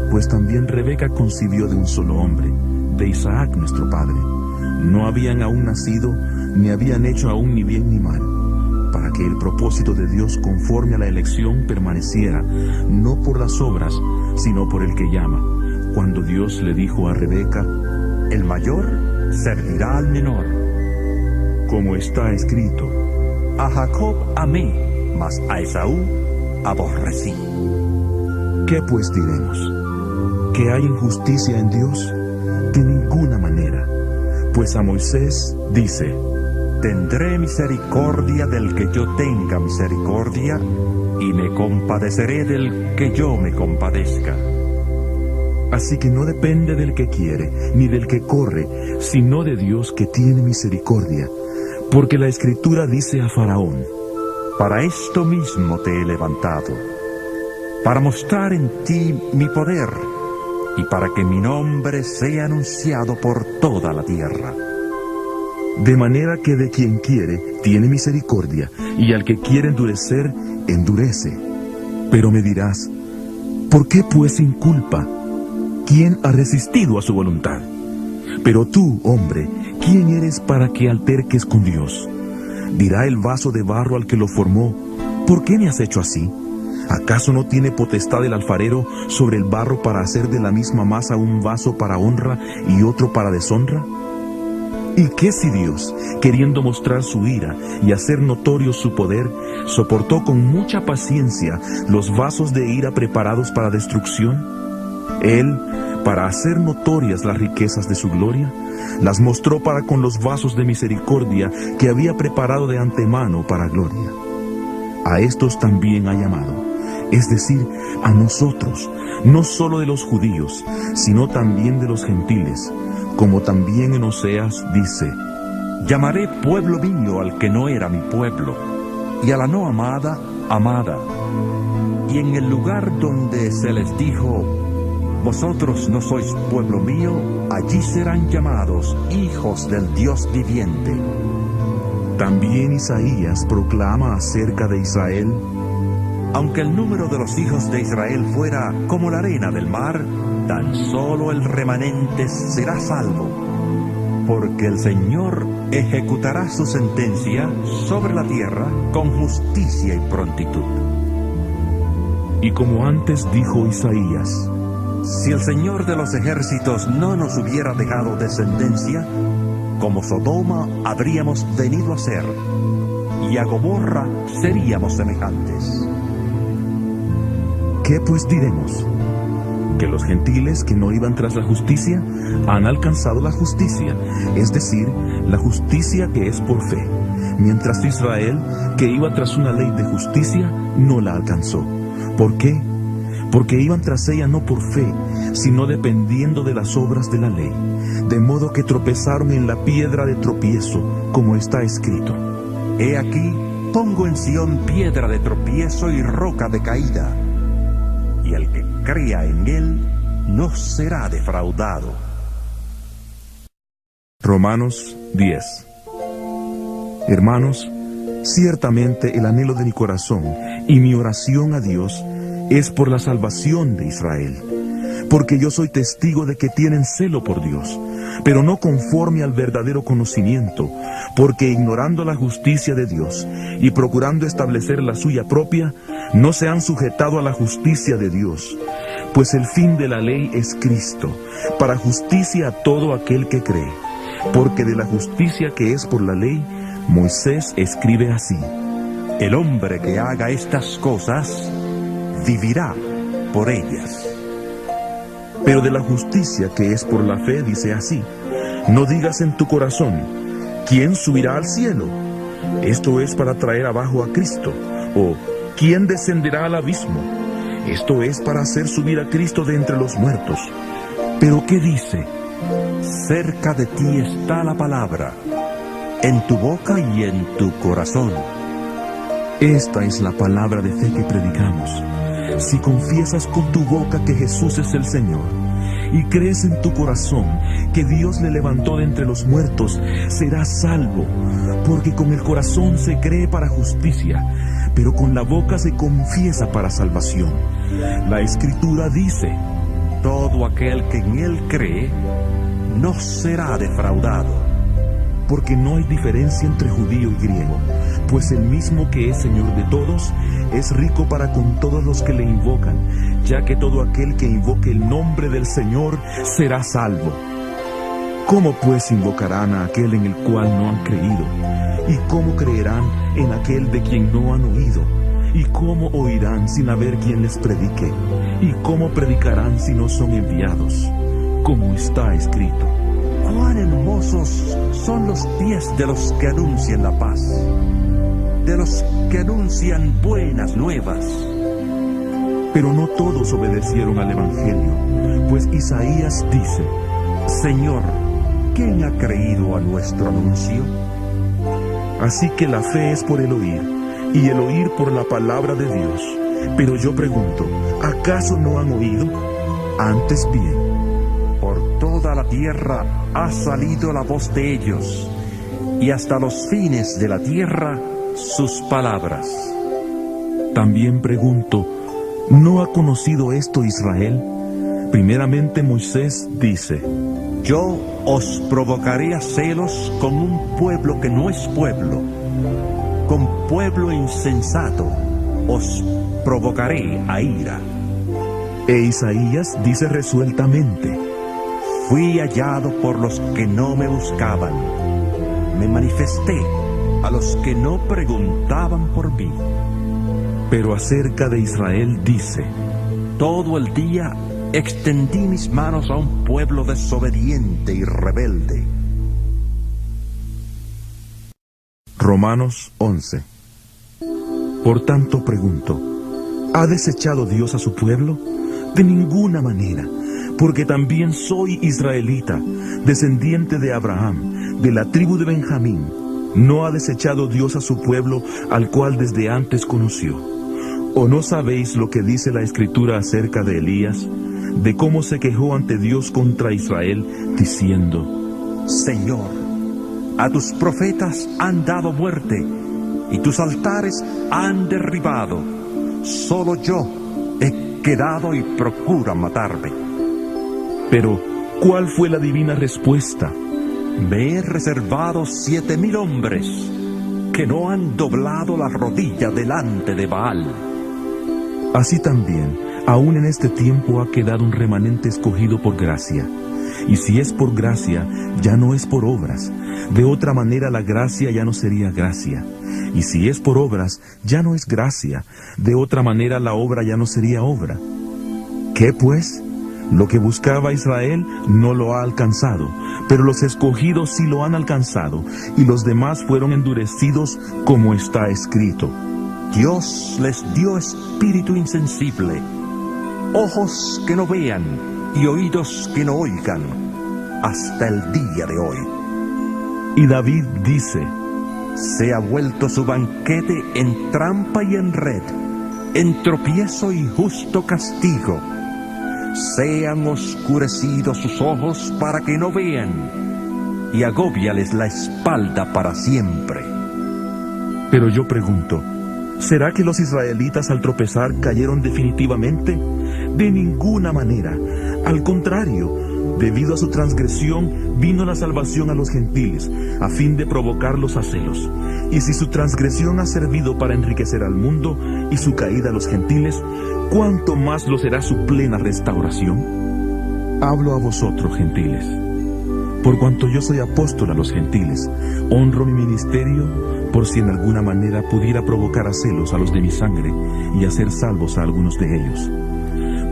pues también Rebeca concibió de un solo hombre, de Isaac nuestro padre. No habían aún nacido, ni habían hecho aún ni bien ni mal, para que el propósito de Dios conforme a la elección permaneciera, no por las obras, sino por el que llama, cuando Dios le dijo a Rebeca: el mayor servirá al menor. Como está escrito: a Jacob amé, mas a Esaú aborrecí. ¿Qué pues diremos? ¿Que hay injusticia en Dios? De ninguna manera. Pues a Moisés dice: tendré misericordia del que yo tenga misericordia, y me compadeceré del que yo me compadezca. Así que no depende del que quiere, ni del que corre, sino de Dios que tiene misericordia. Porque la Escritura dice a Faraón: Para esto mismo te he levantado, para mostrar en ti mi poder y para que mi nombre sea anunciado por toda la tierra. De manera que de quien quiere, tiene misericordia, y al que quiere endurecer, endurece. Pero me dirás, ¿por qué pues sin culpa? ¿Quién ha resistido a su voluntad? Pero tú, hombre, ¿quién eres para que alterques con Dios? Dirá el vaso de barro al que lo formó, ¿por qué me has hecho así? ¿Acaso no tiene potestad el alfarero sobre el barro para hacer de la misma masa un vaso para honra y otro para deshonra? ¿Y qué si Dios, queriendo mostrar su ira y hacer notorio su poder, soportó con mucha paciencia los vasos de ira preparados para destrucción? Él, para hacer notorias las riquezas de su gloria, las mostró para con los vasos de misericordia que había preparado de antemano para gloria. A estos también ha llamado, es decir, a nosotros, no solo de los judíos, sino también de los gentiles, como también en Oseas dice: Llamaré pueblo mío al que no era mi pueblo, y a la no amada, amada. Y en el lugar donde se les dijo, vosotros no sois pueblo mío, allí serán llamados hijos del Dios viviente. También Isaías proclama acerca de Israel: aunque el número de los hijos de Israel fuera como la arena del mar, tan solo el remanente será salvo, porque el Señor ejecutará su sentencia sobre la tierra con justicia y prontitud. Y como antes dijo Isaías: si el Señor de los ejércitos no nos hubiera dejado descendencia, como Sodoma habríamos venido a ser, y a Gomorra seríamos semejantes. ¿Qué pues diremos? ¿Que los gentiles que no iban tras la justicia han alcanzado la justicia, es decir, la justicia que es por fe, mientras Israel, que iba tras una ley de justicia, no la alcanzó? ¿Por qué? Porque iban tras ella no por fe, sino dependiendo de las obras de la ley, de modo que tropezaron en la piedra de tropiezo, como está escrito: He aquí, pongo en Sión piedra de tropiezo y roca de caída, y el que crea en él no será defraudado. Romanos 10. Hermanos, ciertamente el anhelo de mi corazón y mi oración a Dios es por la salvación de Israel, porque yo soy testigo de que tienen celo por Dios, pero no conforme al verdadero conocimiento, porque ignorando la justicia de Dios y procurando establecer la suya propia, no se han sujetado a la justicia de Dios, pues el fin de la ley es Cristo, para justicia a todo aquel que cree, porque de la justicia que es por la ley, Moisés escribe así: el hombre que haga estas cosas vivirá por ellas. Pero de la justicia que es por la fe dice así: no digas en tu corazón, ¿quién subirá al cielo? Esto es para traer abajo a Cristo. O ¿quién descenderá al abismo? Esto es para hacer subir a Cristo de entre los muertos. Pero ¿qué dice? Cerca de ti está la palabra, en tu boca y en tu corazón. Esta es la palabra de fe que predicamos. Si confiesas con tu boca que Jesús es el Señor, y crees en tu corazón que Dios le levantó de entre los muertos, serás salvo, porque con el corazón se cree para justicia, pero con la boca se confiesa para salvación. La Escritura dice: todo aquel que en Él cree, no será defraudado. Porque no hay diferencia entre judío y griego, pues el mismo que es Señor de todos, es rico para con todos los que le invocan, ya que todo aquel que invoque el nombre del Señor será salvo. ¿Cómo pues invocarán a aquel en el cual no han creído? ¿Y cómo creerán en aquel de quien no han oído? ¿Y cómo oirán sin haber quien les predique? ¿Y cómo predicarán si no son enviados? Como está escrito: cuán hermosos son los pies de los que anuncian la paz, de los que anuncian buenas nuevas. Pero no todos obedecieron al Evangelio, pues Isaías dice: Señor, ¿quién ha creído a nuestro anuncio? Así que la fe es por el oír, y el oír por la palabra de Dios. Pero yo pregunto, ¿acaso no han oído? Antes bien, por toda la tierra ha salido la voz de ellos, y hasta los fines de la tierra sus palabras. También pregunto, ¿no ha conocido esto Israel? Primeramente Moisés dice: Yo os provocaré a celos con un pueblo que no es pueblo, con pueblo insensato os provocaré a ira. E Isaías dice resueltamente: Fui hallado por los que no me buscaban, me manifesté a los que no preguntaban por mí. Pero acerca de Israel dice: Todo el día extendí mis manos a un pueblo desobediente y rebelde. Romanos 11. Por tanto pregunto, ¿ha desechado Dios a su pueblo? De ninguna manera, porque también soy israelita, descendiente de Abraham, de la tribu de Benjamín. ¿No ha desechado Dios a su pueblo, al cual desde antes conoció? ¿O no sabéis lo que dice la Escritura acerca de Elías, de cómo se quejó ante Dios contra Israel, diciendo: Señor, a tus profetas han dado muerte, y tus altares han derribado. Solo yo he quedado y procuran matarme. Pero, ¿cuál fue la divina respuesta? Me he reservado 7,000 hombres que no han doblado la rodilla delante de Baal. Así también, aún en este tiempo ha quedado un remanente escogido por gracia. Y si es por gracia, ya no es por obras. De otra manera la gracia ya no sería gracia. Y si es por obras, ya no es gracia. De otra manera la obra ya no sería obra. ¿Qué pues? Lo que buscaba Israel no lo ha alcanzado, pero los escogidos sí lo han alcanzado, y los demás fueron endurecidos, como está escrito: Dios les dio espíritu insensible, ojos que no vean y oídos que no oigan, hasta el día de hoy. Y David dice: Se ha vuelto su banquete en trampa y en red, en tropiezo y justo castigo. Sean oscurecidos sus ojos para que no vean, y agóbiales la espalda para siempre. Pero yo pregunto, ¿será que los israelitas al tropezar cayeron definitivamente? De ninguna manera. Al contrario, debido a su transgresión vino la salvación a los gentiles, a fin de provocarlos a celos. Y si su transgresión ha servido para enriquecer al mundo y su caída a los gentiles, ¿cuánto más lo será su plena restauración? Hablo a vosotros, gentiles. Por cuanto yo soy apóstol a los gentiles, honro mi ministerio, por si en alguna manera pudiera provocar a celos a los de mi sangre y hacer salvos a algunos de ellos.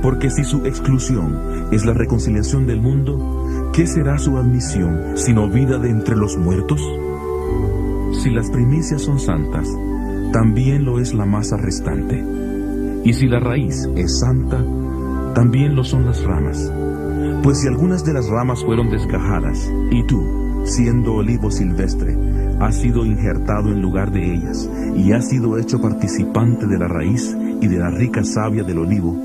Porque si su exclusión es la reconciliación del mundo, ¿qué será su admisión sino vida de entre los muertos? Si las primicias son santas, también lo es la masa restante. Y si la raíz es santa, también lo son las ramas. Pues si algunas de las ramas fueron desgajadas, y tú, siendo olivo silvestre, has sido injertado en lugar de ellas, y has sido hecho participante de la raíz y de la rica savia del olivo,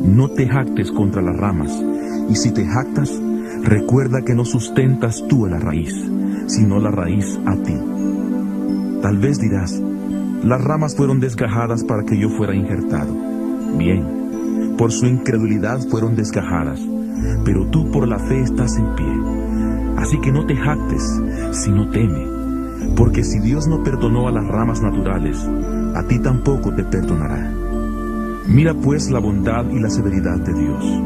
no te jactes contra las ramas, y si te jactas, recuerda que no sustentas tú a la raíz, sino la raíz a ti. Tal vez dirás: las ramas fueron desgajadas para que yo fuera injertado. Bien, por su incredulidad fueron desgajadas, pero tú por la fe estás en pie. Así que no te jactes, sino teme, porque si Dios no perdonó a las ramas naturales, a ti tampoco te perdonará. Mira pues la bondad y la severidad de Dios.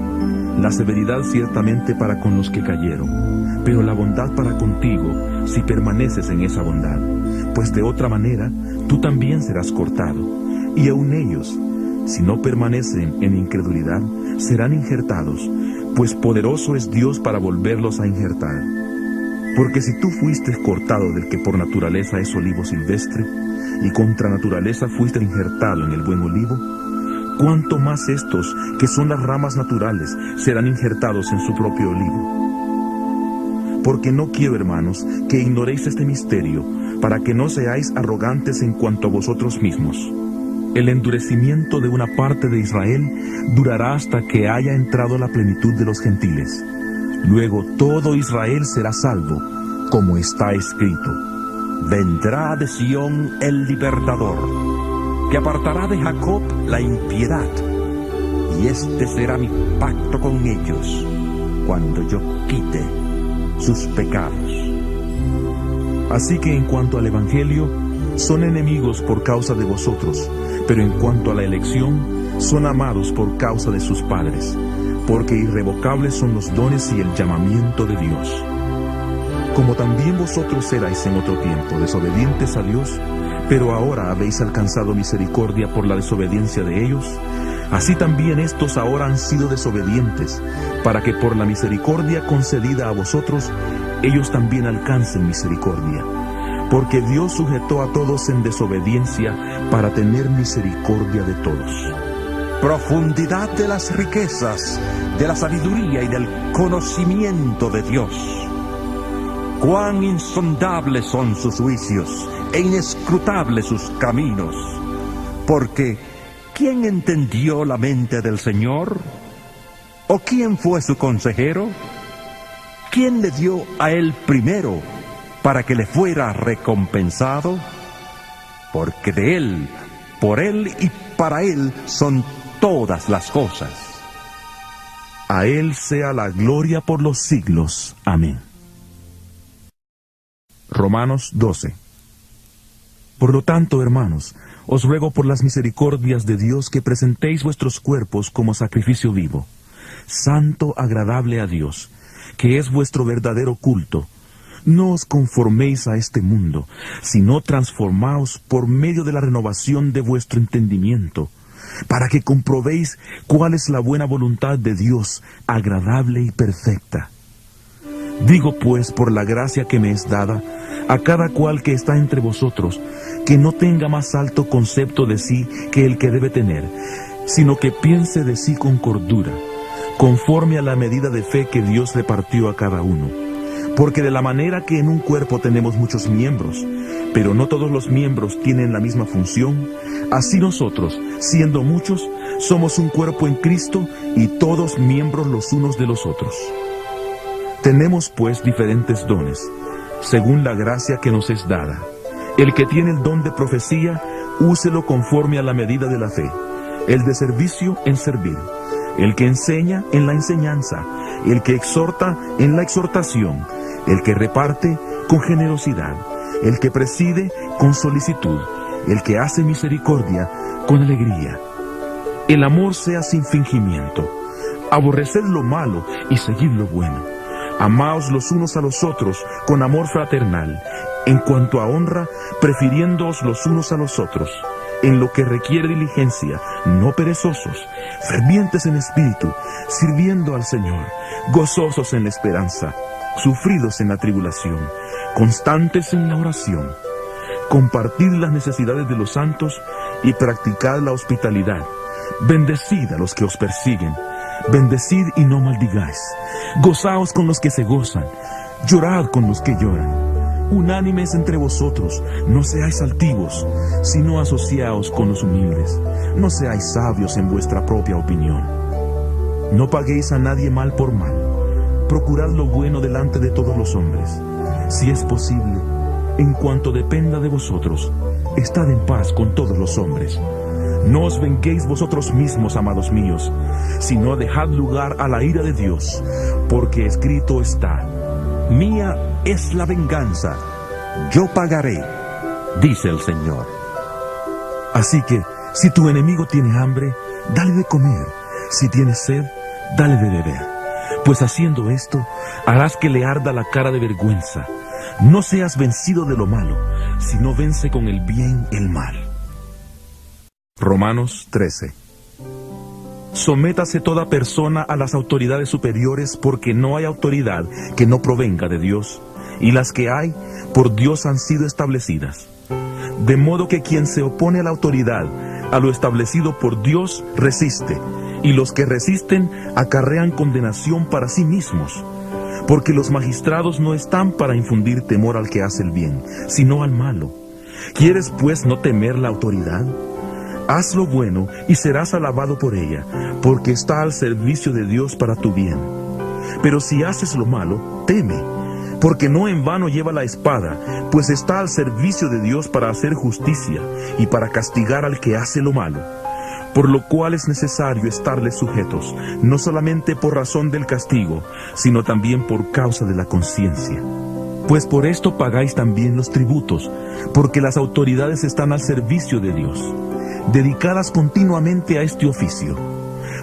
La severidad ciertamente para con los que cayeron, pero la bondad para contigo si permaneces en esa bondad, pues de otra manera tú también serás cortado, y aun ellos, si no permanecen en incredulidad, serán injertados, pues poderoso es Dios para volverlos a injertar. Porque si tú fuiste cortado del que por naturaleza es olivo silvestre, y contra naturaleza fuiste injertado en el buen olivo, cuánto más estos, que son las ramas naturales, serán injertados en su propio olivo. Porque no quiero, hermanos, que ignoréis este misterio, para que no seáis arrogantes en cuanto a vosotros mismos. El endurecimiento de una parte de Israel durará hasta que haya entrado la plenitud de los gentiles. Luego todo Israel será salvo, como está escrito. Vendrá de Sión el libertador, que apartará de Jacob la impiedad, y este será mi pacto con ellos, cuando yo quite sus pecados. Así que en cuanto al Evangelio, son enemigos por causa de vosotros, pero en cuanto a la elección, son amados por causa de sus padres, porque irrevocables son los dones y el llamamiento de Dios. Como también vosotros erais en otro tiempo desobedientes a Dios, pero ahora habéis alcanzado misericordia por la desobediencia de ellos, así también estos ahora han sido desobedientes, para que por la misericordia concedida a vosotros, ellos también alcancen misericordia. Porque Dios sujetó a todos en desobediencia para tener misericordia de todos. Profundidad de las riquezas, de la sabiduría y del conocimiento de Dios. Cuán insondables son sus juicios e inescrutables sus caminos. Porque, ¿quién entendió la mente del Señor? ¿O quién fue su consejero? ¿Quién le dio a él primero para que le fuera recompensado? Porque de él, por él y para él son todas las cosas. A él sea la gloria por los siglos. Amén. Romanos 12. Por lo tanto, hermanos, os ruego por las misericordias de Dios que presentéis vuestros cuerpos como sacrificio vivo, santo, agradable a Dios, que es vuestro verdadero culto. No os conforméis a este mundo, sino transformaos por medio de la renovación de vuestro entendimiento, para que comprobéis cuál es la buena voluntad de Dios, agradable y perfecta. Digo pues, por la gracia que me es dada, a cada cual que está entre vosotros, que no tenga más alto concepto de sí que el que debe tener, sino que piense de sí con cordura, conforme a la medida de fe que Dios repartió a cada uno. Porque de la manera que en un cuerpo tenemos muchos miembros, pero no todos los miembros tienen la misma función, así nosotros, siendo muchos, somos un cuerpo en Cristo y todos miembros los unos de los otros. Tenemos pues diferentes dones, según la gracia que nos es dada. El que tiene el don de profecía, úselo conforme a la medida de la fe. El de servicio, en servir. El que enseña, en la enseñanza. El que exhorta, en la exhortación. El que reparte, con generosidad. El que preside, con solicitud. El que hace misericordia, con alegría. El amor sea sin fingimiento. Aborreced lo malo y seguid lo bueno. Amaos los unos a los otros con amor fraternal. En cuanto a honra, prefiriéndoos los unos a los otros. En lo que requiere diligencia, no perezosos, fervientes en espíritu, sirviendo al Señor, gozosos en la esperanza, sufridos en la tribulación, constantes en la oración. Compartid las necesidades de los santos y practicad la hospitalidad. Bendecid a los que os persiguen. Bendecid y no maldigáis. Gozaos con los que se gozan. Llorad con los que lloran. Unánimes entre vosotros, no seáis altivos, sino asociaos con los humildes. No seáis sabios en vuestra propia opinión. No paguéis a nadie mal por mal. Procurad lo bueno delante de todos los hombres. Si es posible, en cuanto dependa de vosotros, estad en paz con todos los hombres. No os venguéis vosotros mismos, amados míos, sino dejad lugar a la ira de Dios, porque escrito está: mía es la venganza, yo pagaré, dice el Señor. Así que, si tu enemigo tiene hambre, dale de comer. Si tiene sed, dale de beber. Pues haciendo esto, harás que le arda la cara de vergüenza. No seas vencido de lo malo, sino vence con el bien el mal. Romanos 13. Sométase toda persona a las autoridades superiores, porque no hay autoridad que no provenga de Dios, y las que hay, por Dios han sido establecidas. De modo que quien se opone a la autoridad, a lo establecido por Dios, resiste, y los que resisten acarrean condenación para sí mismos, porque los magistrados no están para infundir temor al que hace el bien, sino al malo. ¿Quieres pues no temer la autoridad? Haz lo bueno y serás alabado por ella, porque está al servicio de Dios para tu bien. Pero si haces lo malo, teme, porque no en vano lleva la espada, pues está al servicio de Dios para hacer justicia y para castigar al que hace lo malo. Por lo cual es necesario estarles sujetos, no solamente por razón del castigo, sino también por causa de la conciencia. Pues por esto pagáis también los tributos, porque las autoridades están al servicio de Dios, dedicadas continuamente a este oficio.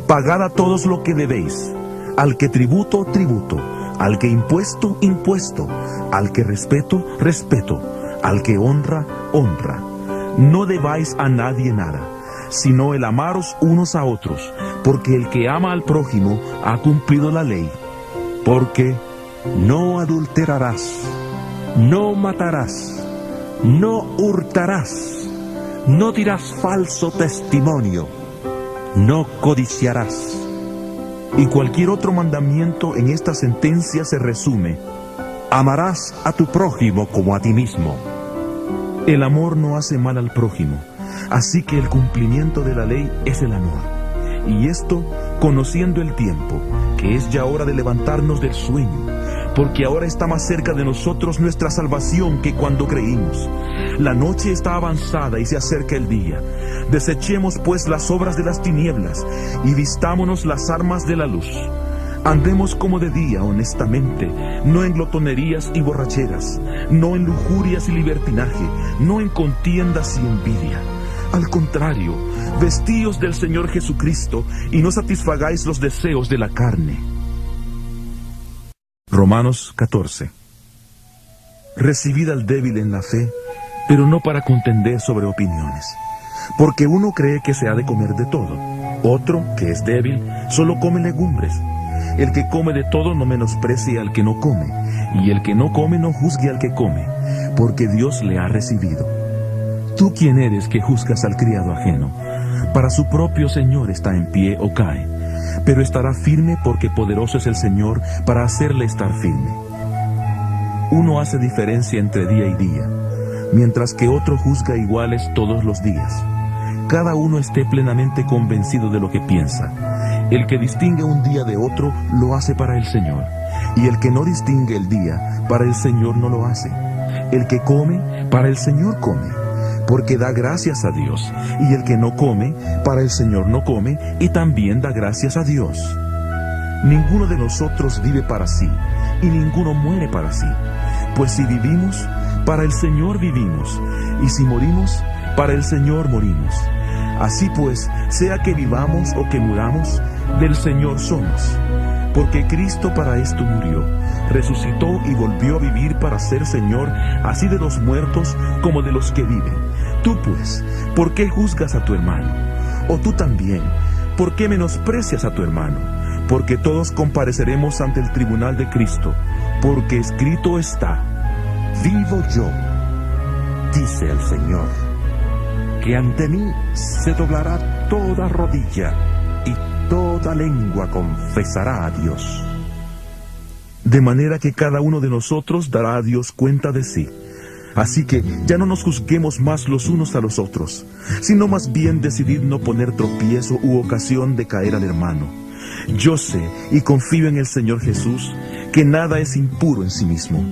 Pagad a todos lo que debéis, al que tributo, tributo, al que impuesto, impuesto, al que respeto, respeto, al que honra, honra. No debáis a nadie nada, sino el amaros unos a otros, porque el que ama al prójimo ha cumplido la ley. Porque no adulterarás, no matarás, no hurtarás, no dirás falso testimonio, no codiciarás. Y cualquier otro mandamiento en esta sentencia se resume: amarás a tu prójimo como a ti mismo. El amor no hace mal al prójimo, así que el cumplimiento de la ley es el amor. Y esto, conociendo el tiempo, que es ya hora de levantarnos del sueño, porque ahora está más cerca de nosotros nuestra salvación que cuando creímos. La noche está avanzada y se acerca el día. Desechemos pues las obras de las tinieblas y vistámonos las armas de la luz. Andemos como de día honestamente, no en glotonerías y borracheras, no en lujurias y libertinaje, no en contiendas y envidia. Al contrario, vestíos del Señor Jesucristo y no satisfagáis los deseos de la carne. Romanos 14. Recibid al débil en la fe, pero no para contender sobre opiniones. Porque uno cree que se ha de comer de todo, otro, que es débil, solo come legumbres. El que come de todo no menosprecie al que no come, y el que no come no juzgue al que come, porque Dios le ha recibido. ¿Tú quién eres que juzgas al criado ajeno? Para su propio Señor está en pie o cae, pero estará firme porque poderoso es el Señor para hacerle estar firme. Uno hace diferencia entre día y día, mientras que otro juzga iguales todos los días. Cada uno esté plenamente convencido de lo que piensa. El que distingue un día de otro, lo hace para el Señor, y el que no distingue el día, para el Señor no lo hace. El que come, para el Señor come, porque da gracias a Dios, y el que no come, para el Señor no come, y también da gracias a Dios. Ninguno de nosotros vive para sí, y ninguno muere para sí. Pues si vivimos, para el Señor vivimos, y si morimos, para el Señor morimos. Así pues, sea que vivamos o que muramos, del Señor somos. Porque Cristo para esto murió, resucitó y volvió a vivir para ser Señor, así de los muertos como de los que viven. Tú pues, ¿por qué juzgas a tu hermano? O tú también, ¿por qué menosprecias a tu hermano? Porque todos compareceremos ante el tribunal de Cristo, porque escrito está: vivo yo, dice el Señor, que ante mí se doblará toda rodilla y toda lengua confesará a Dios. De manera que cada uno de nosotros dará a Dios cuenta de sí. Así que ya no nos juzguemos más los unos a los otros, sino más bien decidid no poner tropiezo u ocasión de caer al hermano. Yo sé y confío en el Señor Jesús que nada es impuro en sí mismo,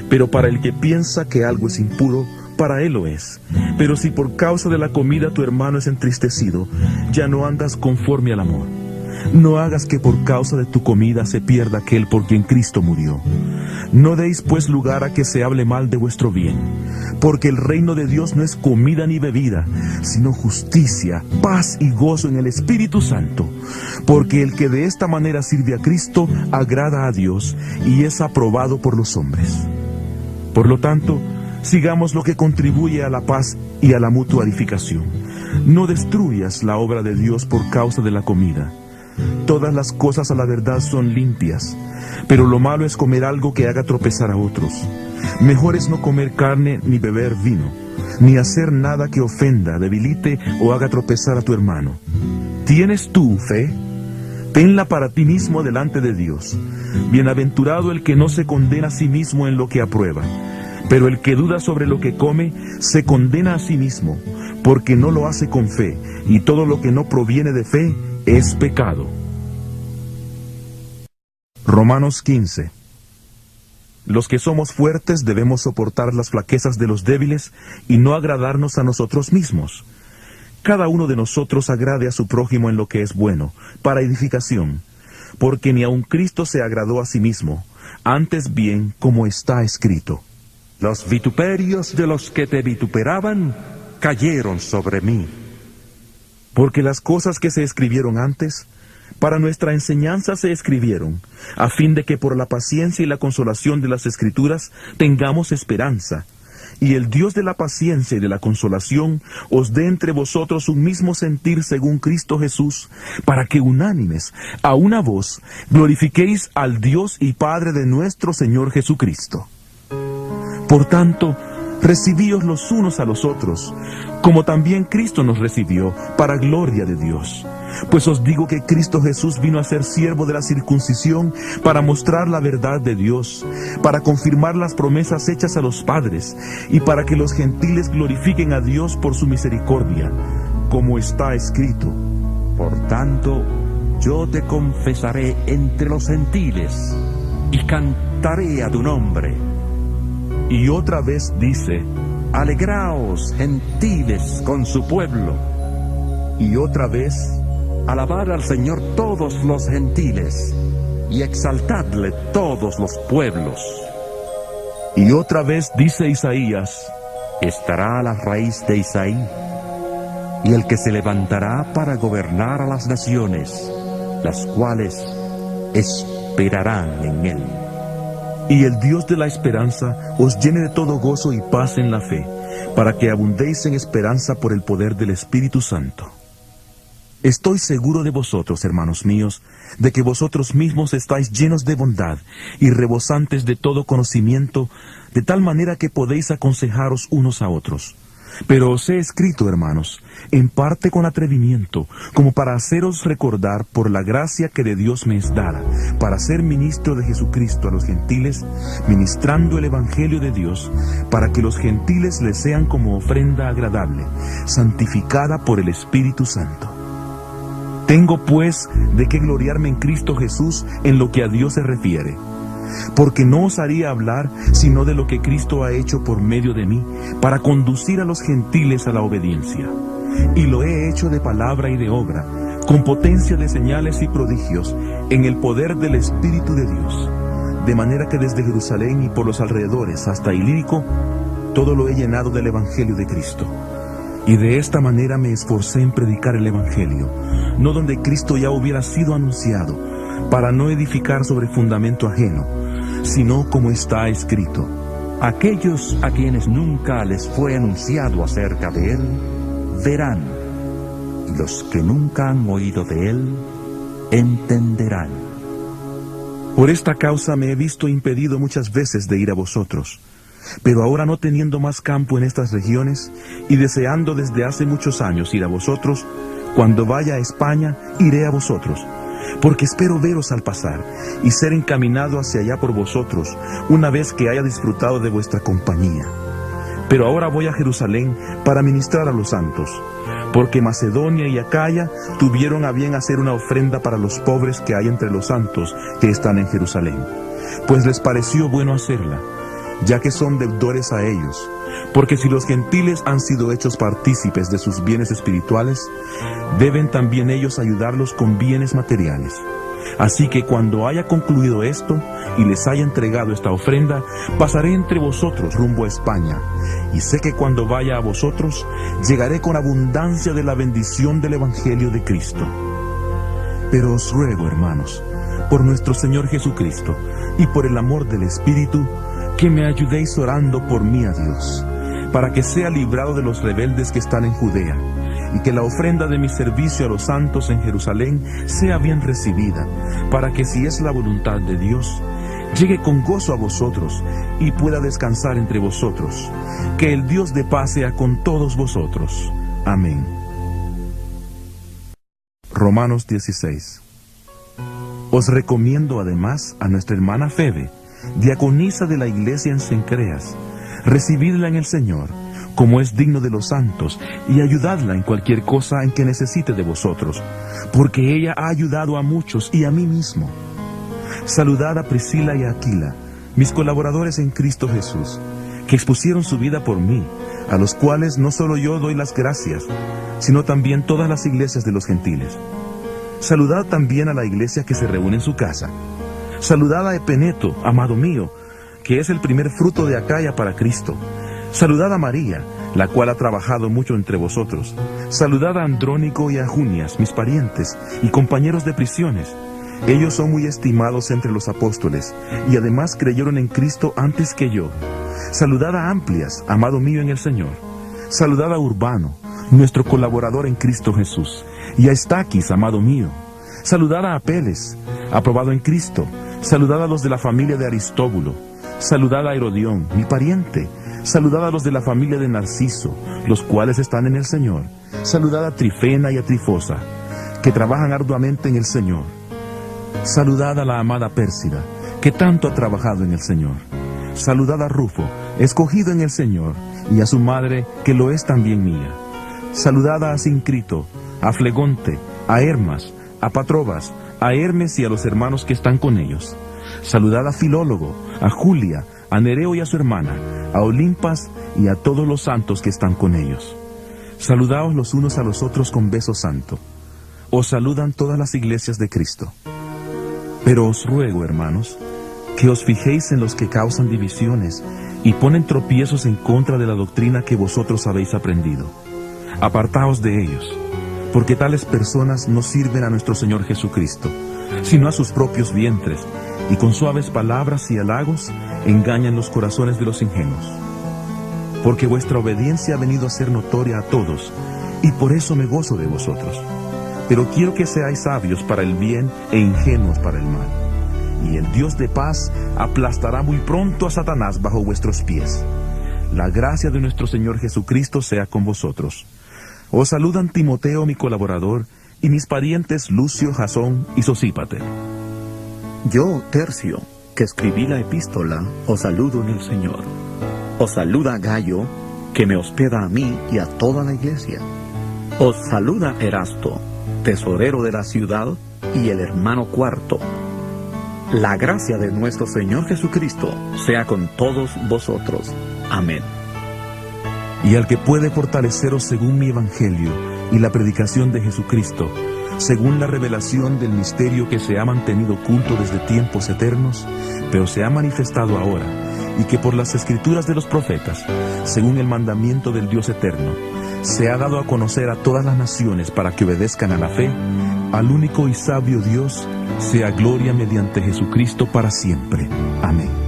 pero para el que piensa que algo es impuro, para él lo es. Pero si por causa de la comida tu hermano es entristecido, ya no andas conforme al amor. No hagas que por causa de tu comida se pierda aquel por quien Cristo murió. No deis pues lugar a que se hable mal de vuestro bien, porque el reino de Dios no es comida ni bebida, sino justicia, paz y gozo en el Espíritu Santo. Porque el que de esta manera sirve a Cristo agrada a Dios y es aprobado por los hombres. Por lo tanto, sigamos lo que contribuye a la paz y a la mutua edificación. No destruyas la obra de Dios por causa de la comida. Todas las cosas a la verdad son limpias, pero lo malo es comer algo que haga tropezar a otros. Mejor es no comer carne ni beber vino, ni hacer nada que ofenda, debilite o haga tropezar a tu hermano. ¿Tienes tú fe? Tenla para ti mismo delante de Dios. Bienaventurado el que no se condena a sí mismo en lo que aprueba, pero el que duda sobre lo que come, se condena a sí mismo, porque no lo hace con fe, y todo lo que no proviene de fe es pecado. Romanos 15. Los que somos fuertes debemos soportar las flaquezas de los débiles y no agradarnos a nosotros mismos. Cada uno de nosotros agrade a su prójimo en lo que es bueno, para edificación, porque ni aun Cristo se agradó a sí mismo, antes bien, como está escrito: Los vituperios de los que te vituperaban cayeron sobre mí. Porque las cosas que se escribieron antes, para nuestra enseñanza se escribieron, a fin de que por la paciencia y la consolación de las Escrituras tengamos esperanza. Y el Dios de la paciencia y de la consolación os dé entre vosotros un mismo sentir según Cristo Jesús, para que unánimes, a una voz, glorifiquéis al Dios y Padre de nuestro Señor Jesucristo. Por tanto, recibíos los unos a los otros, como también Cristo nos recibió, para gloria de Dios. Pues os digo que Cristo Jesús vino a ser siervo de la circuncisión para mostrar la verdad de Dios, para confirmar las promesas hechas a los padres, y para que los gentiles glorifiquen a Dios por su misericordia, como está escrito: Por tanto, yo te confesaré entre los gentiles, y cantaré a tu nombre. Y otra vez dice: Alegraos, gentiles, con su pueblo. Y otra vez: Alabad al Señor todos los gentiles, y exaltadle todos los pueblos. Y otra vez dice Isaías: Estará la raíz de Isaí, y el que se levantará para gobernar a las naciones, las cuales esperarán en él. Y el Dios de la esperanza os llene de todo gozo y paz en la fe, para que abundéis en esperanza por el poder del Espíritu Santo. Estoy seguro de vosotros, hermanos míos, de que vosotros mismos estáis llenos de bondad y rebosantes de todo conocimiento, de tal manera que podéis aconsejaros unos a otros. Pero os he escrito, hermanos, en parte con atrevimiento, como para haceros recordar por la gracia que de Dios me es dada, para ser ministro de Jesucristo a los gentiles, ministrando el Evangelio de Dios, para que los gentiles les sean como ofrenda agradable, santificada por el Espíritu Santo. Tengo pues de qué gloriarme en Cristo Jesús en lo que a Dios se refiere, porque no osaría hablar sino de lo que Cristo ha hecho por medio de mí, para conducir a los gentiles a la obediencia. Y lo he hecho de palabra y de obra, con potencia de señales y prodigios, en el poder del Espíritu de Dios, de manera que desde Jerusalén y por los alrededores hasta Ilírico, todo lo he llenado del Evangelio de Cristo. Y de esta manera me esforcé en predicar el Evangelio, no donde Cristo ya hubiera sido anunciado, para no edificar sobre fundamento ajeno, sino como está escrito: Aquellos a quienes nunca les fue anunciado acerca de él, verán, y los que nunca han oído de él, entenderán. Por esta causa me he visto impedido muchas veces de ir a vosotros. Pero ahora, no teniendo más campo en estas regiones, y deseando desde hace muchos años ir a vosotros, cuando vaya a España, iré a vosotros, porque espero veros al pasar, y ser encaminado hacia allá por vosotros, una vez que haya disfrutado de vuestra compañía. Pero ahora voy a Jerusalén para ministrar a los santos, porque Macedonia y Acaya tuvieron a bien hacer una ofrenda para los pobres que hay entre los santos que están en Jerusalén, pues les pareció bueno hacerla, ya que son deudores a ellos, porque si los gentiles han sido hechos partícipes de sus bienes espirituales, deben también ellos ayudarlos con bienes materiales. Así que cuando haya concluido esto y les haya entregado esta ofrenda, pasaré entre vosotros rumbo a España, y sé que cuando vaya a vosotros, llegaré con abundancia de la bendición del Evangelio de Cristo. Pero os ruego, hermanos, por nuestro Señor Jesucristo y por el amor del Espíritu, que me ayudéis orando por mí a Dios, para que sea librado de los rebeldes que están en Judea, y que la ofrenda de mi servicio a los santos en Jerusalén sea bien recibida, para que, si es la voluntad de Dios, llegue con gozo a vosotros y pueda descansar entre vosotros. Que el Dios de paz sea con todos vosotros. Amén. Romanos 16. Os recomiendo además a nuestra hermana Febe, diaconisa de la iglesia en Cencreas. Recibidla en el Señor, como es digno de los santos, y ayudadla en cualquier cosa en que necesite de vosotros, porque ella ha ayudado a muchos y a mí mismo. Saludad a Priscila y a Aquila, mis colaboradores en Cristo Jesús, que expusieron su vida por mí, a los cuales no solo yo doy las gracias, sino también todas las iglesias de los gentiles. Saludad también a la iglesia que se reúne en su casa. Saludad a Epeneto, amado mío, que es el primer fruto de Acaya para Cristo. Saludad a María, la cual ha trabajado mucho entre vosotros. Saludad a Andrónico y a Junias, mis parientes y compañeros de prisiones. Ellos son muy estimados entre los apóstoles, y además creyeron en Cristo antes que yo. Saludad a Amplias, amado mío en el Señor. Saludad a Urbano, nuestro colaborador en Cristo Jesús, y a Estaquis, amado mío. Saludad a Apeles, aprobado en Cristo. Saludad a los de la familia de Aristóbulo. Saludad a Herodión, mi pariente. Saludad a los de la familia de Narciso, los cuales están en el Señor. Saludad a Trifena y a Trifosa, que trabajan arduamente en el Señor. Saludad a la amada Pérsida, que tanto ha trabajado en el Señor. Saludad a Rufo, escogido en el Señor, y a su madre, que lo es también mía. Saludad a Asincrito, a Flegonte, a Hermas, a Patrobas, a Hermes y a los hermanos que están con ellos. Saludad a Filólogo, a Julia, a Nereo y a su hermana, a Olimpas y a todos los santos que están con ellos. Saludaos los unos a los otros con beso santo. Os saludan todas las iglesias de Cristo. Pero os ruego, hermanos, que os fijéis en los que causan divisiones y ponen tropiezos en contra de la doctrina que vosotros habéis aprendido. Apartaos de ellos, porque tales personas no sirven a nuestro Señor Jesucristo, sino a sus propios vientres, y con suaves palabras y halagos engañan los corazones de los ingenuos. Porque vuestra obediencia ha venido a ser notoria a todos, y por eso me gozo de vosotros. Pero quiero que seáis sabios para el bien e ingenuos para el mal. Y el Dios de paz aplastará muy pronto a Satanás bajo vuestros pies. La gracia de nuestro Señor Jesucristo sea con vosotros. Os saludan Timoteo, mi colaborador, y mis parientes Lucio, Jasón y Sosípater. Yo, Tercio, que escribí la epístola, os saludo en el Señor. Os saluda Gayo, que me hospeda a mí y a toda la iglesia. Os saluda Erasto, tesorero de la ciudad, y el hermano Cuarto. La gracia de nuestro Señor Jesucristo sea con todos vosotros. Amén. Y al que puede fortaleceros según mi evangelio y la predicación de Jesucristo, según la revelación del misterio que se ha mantenido oculto desde tiempos eternos, pero se ha manifestado ahora, y que por las escrituras de los profetas, según el mandamiento del Dios eterno, se ha dado a conocer a todas las naciones para que obedezcan a la fe, al único y sabio Dios, sea gloria mediante Jesucristo para siempre. Amén.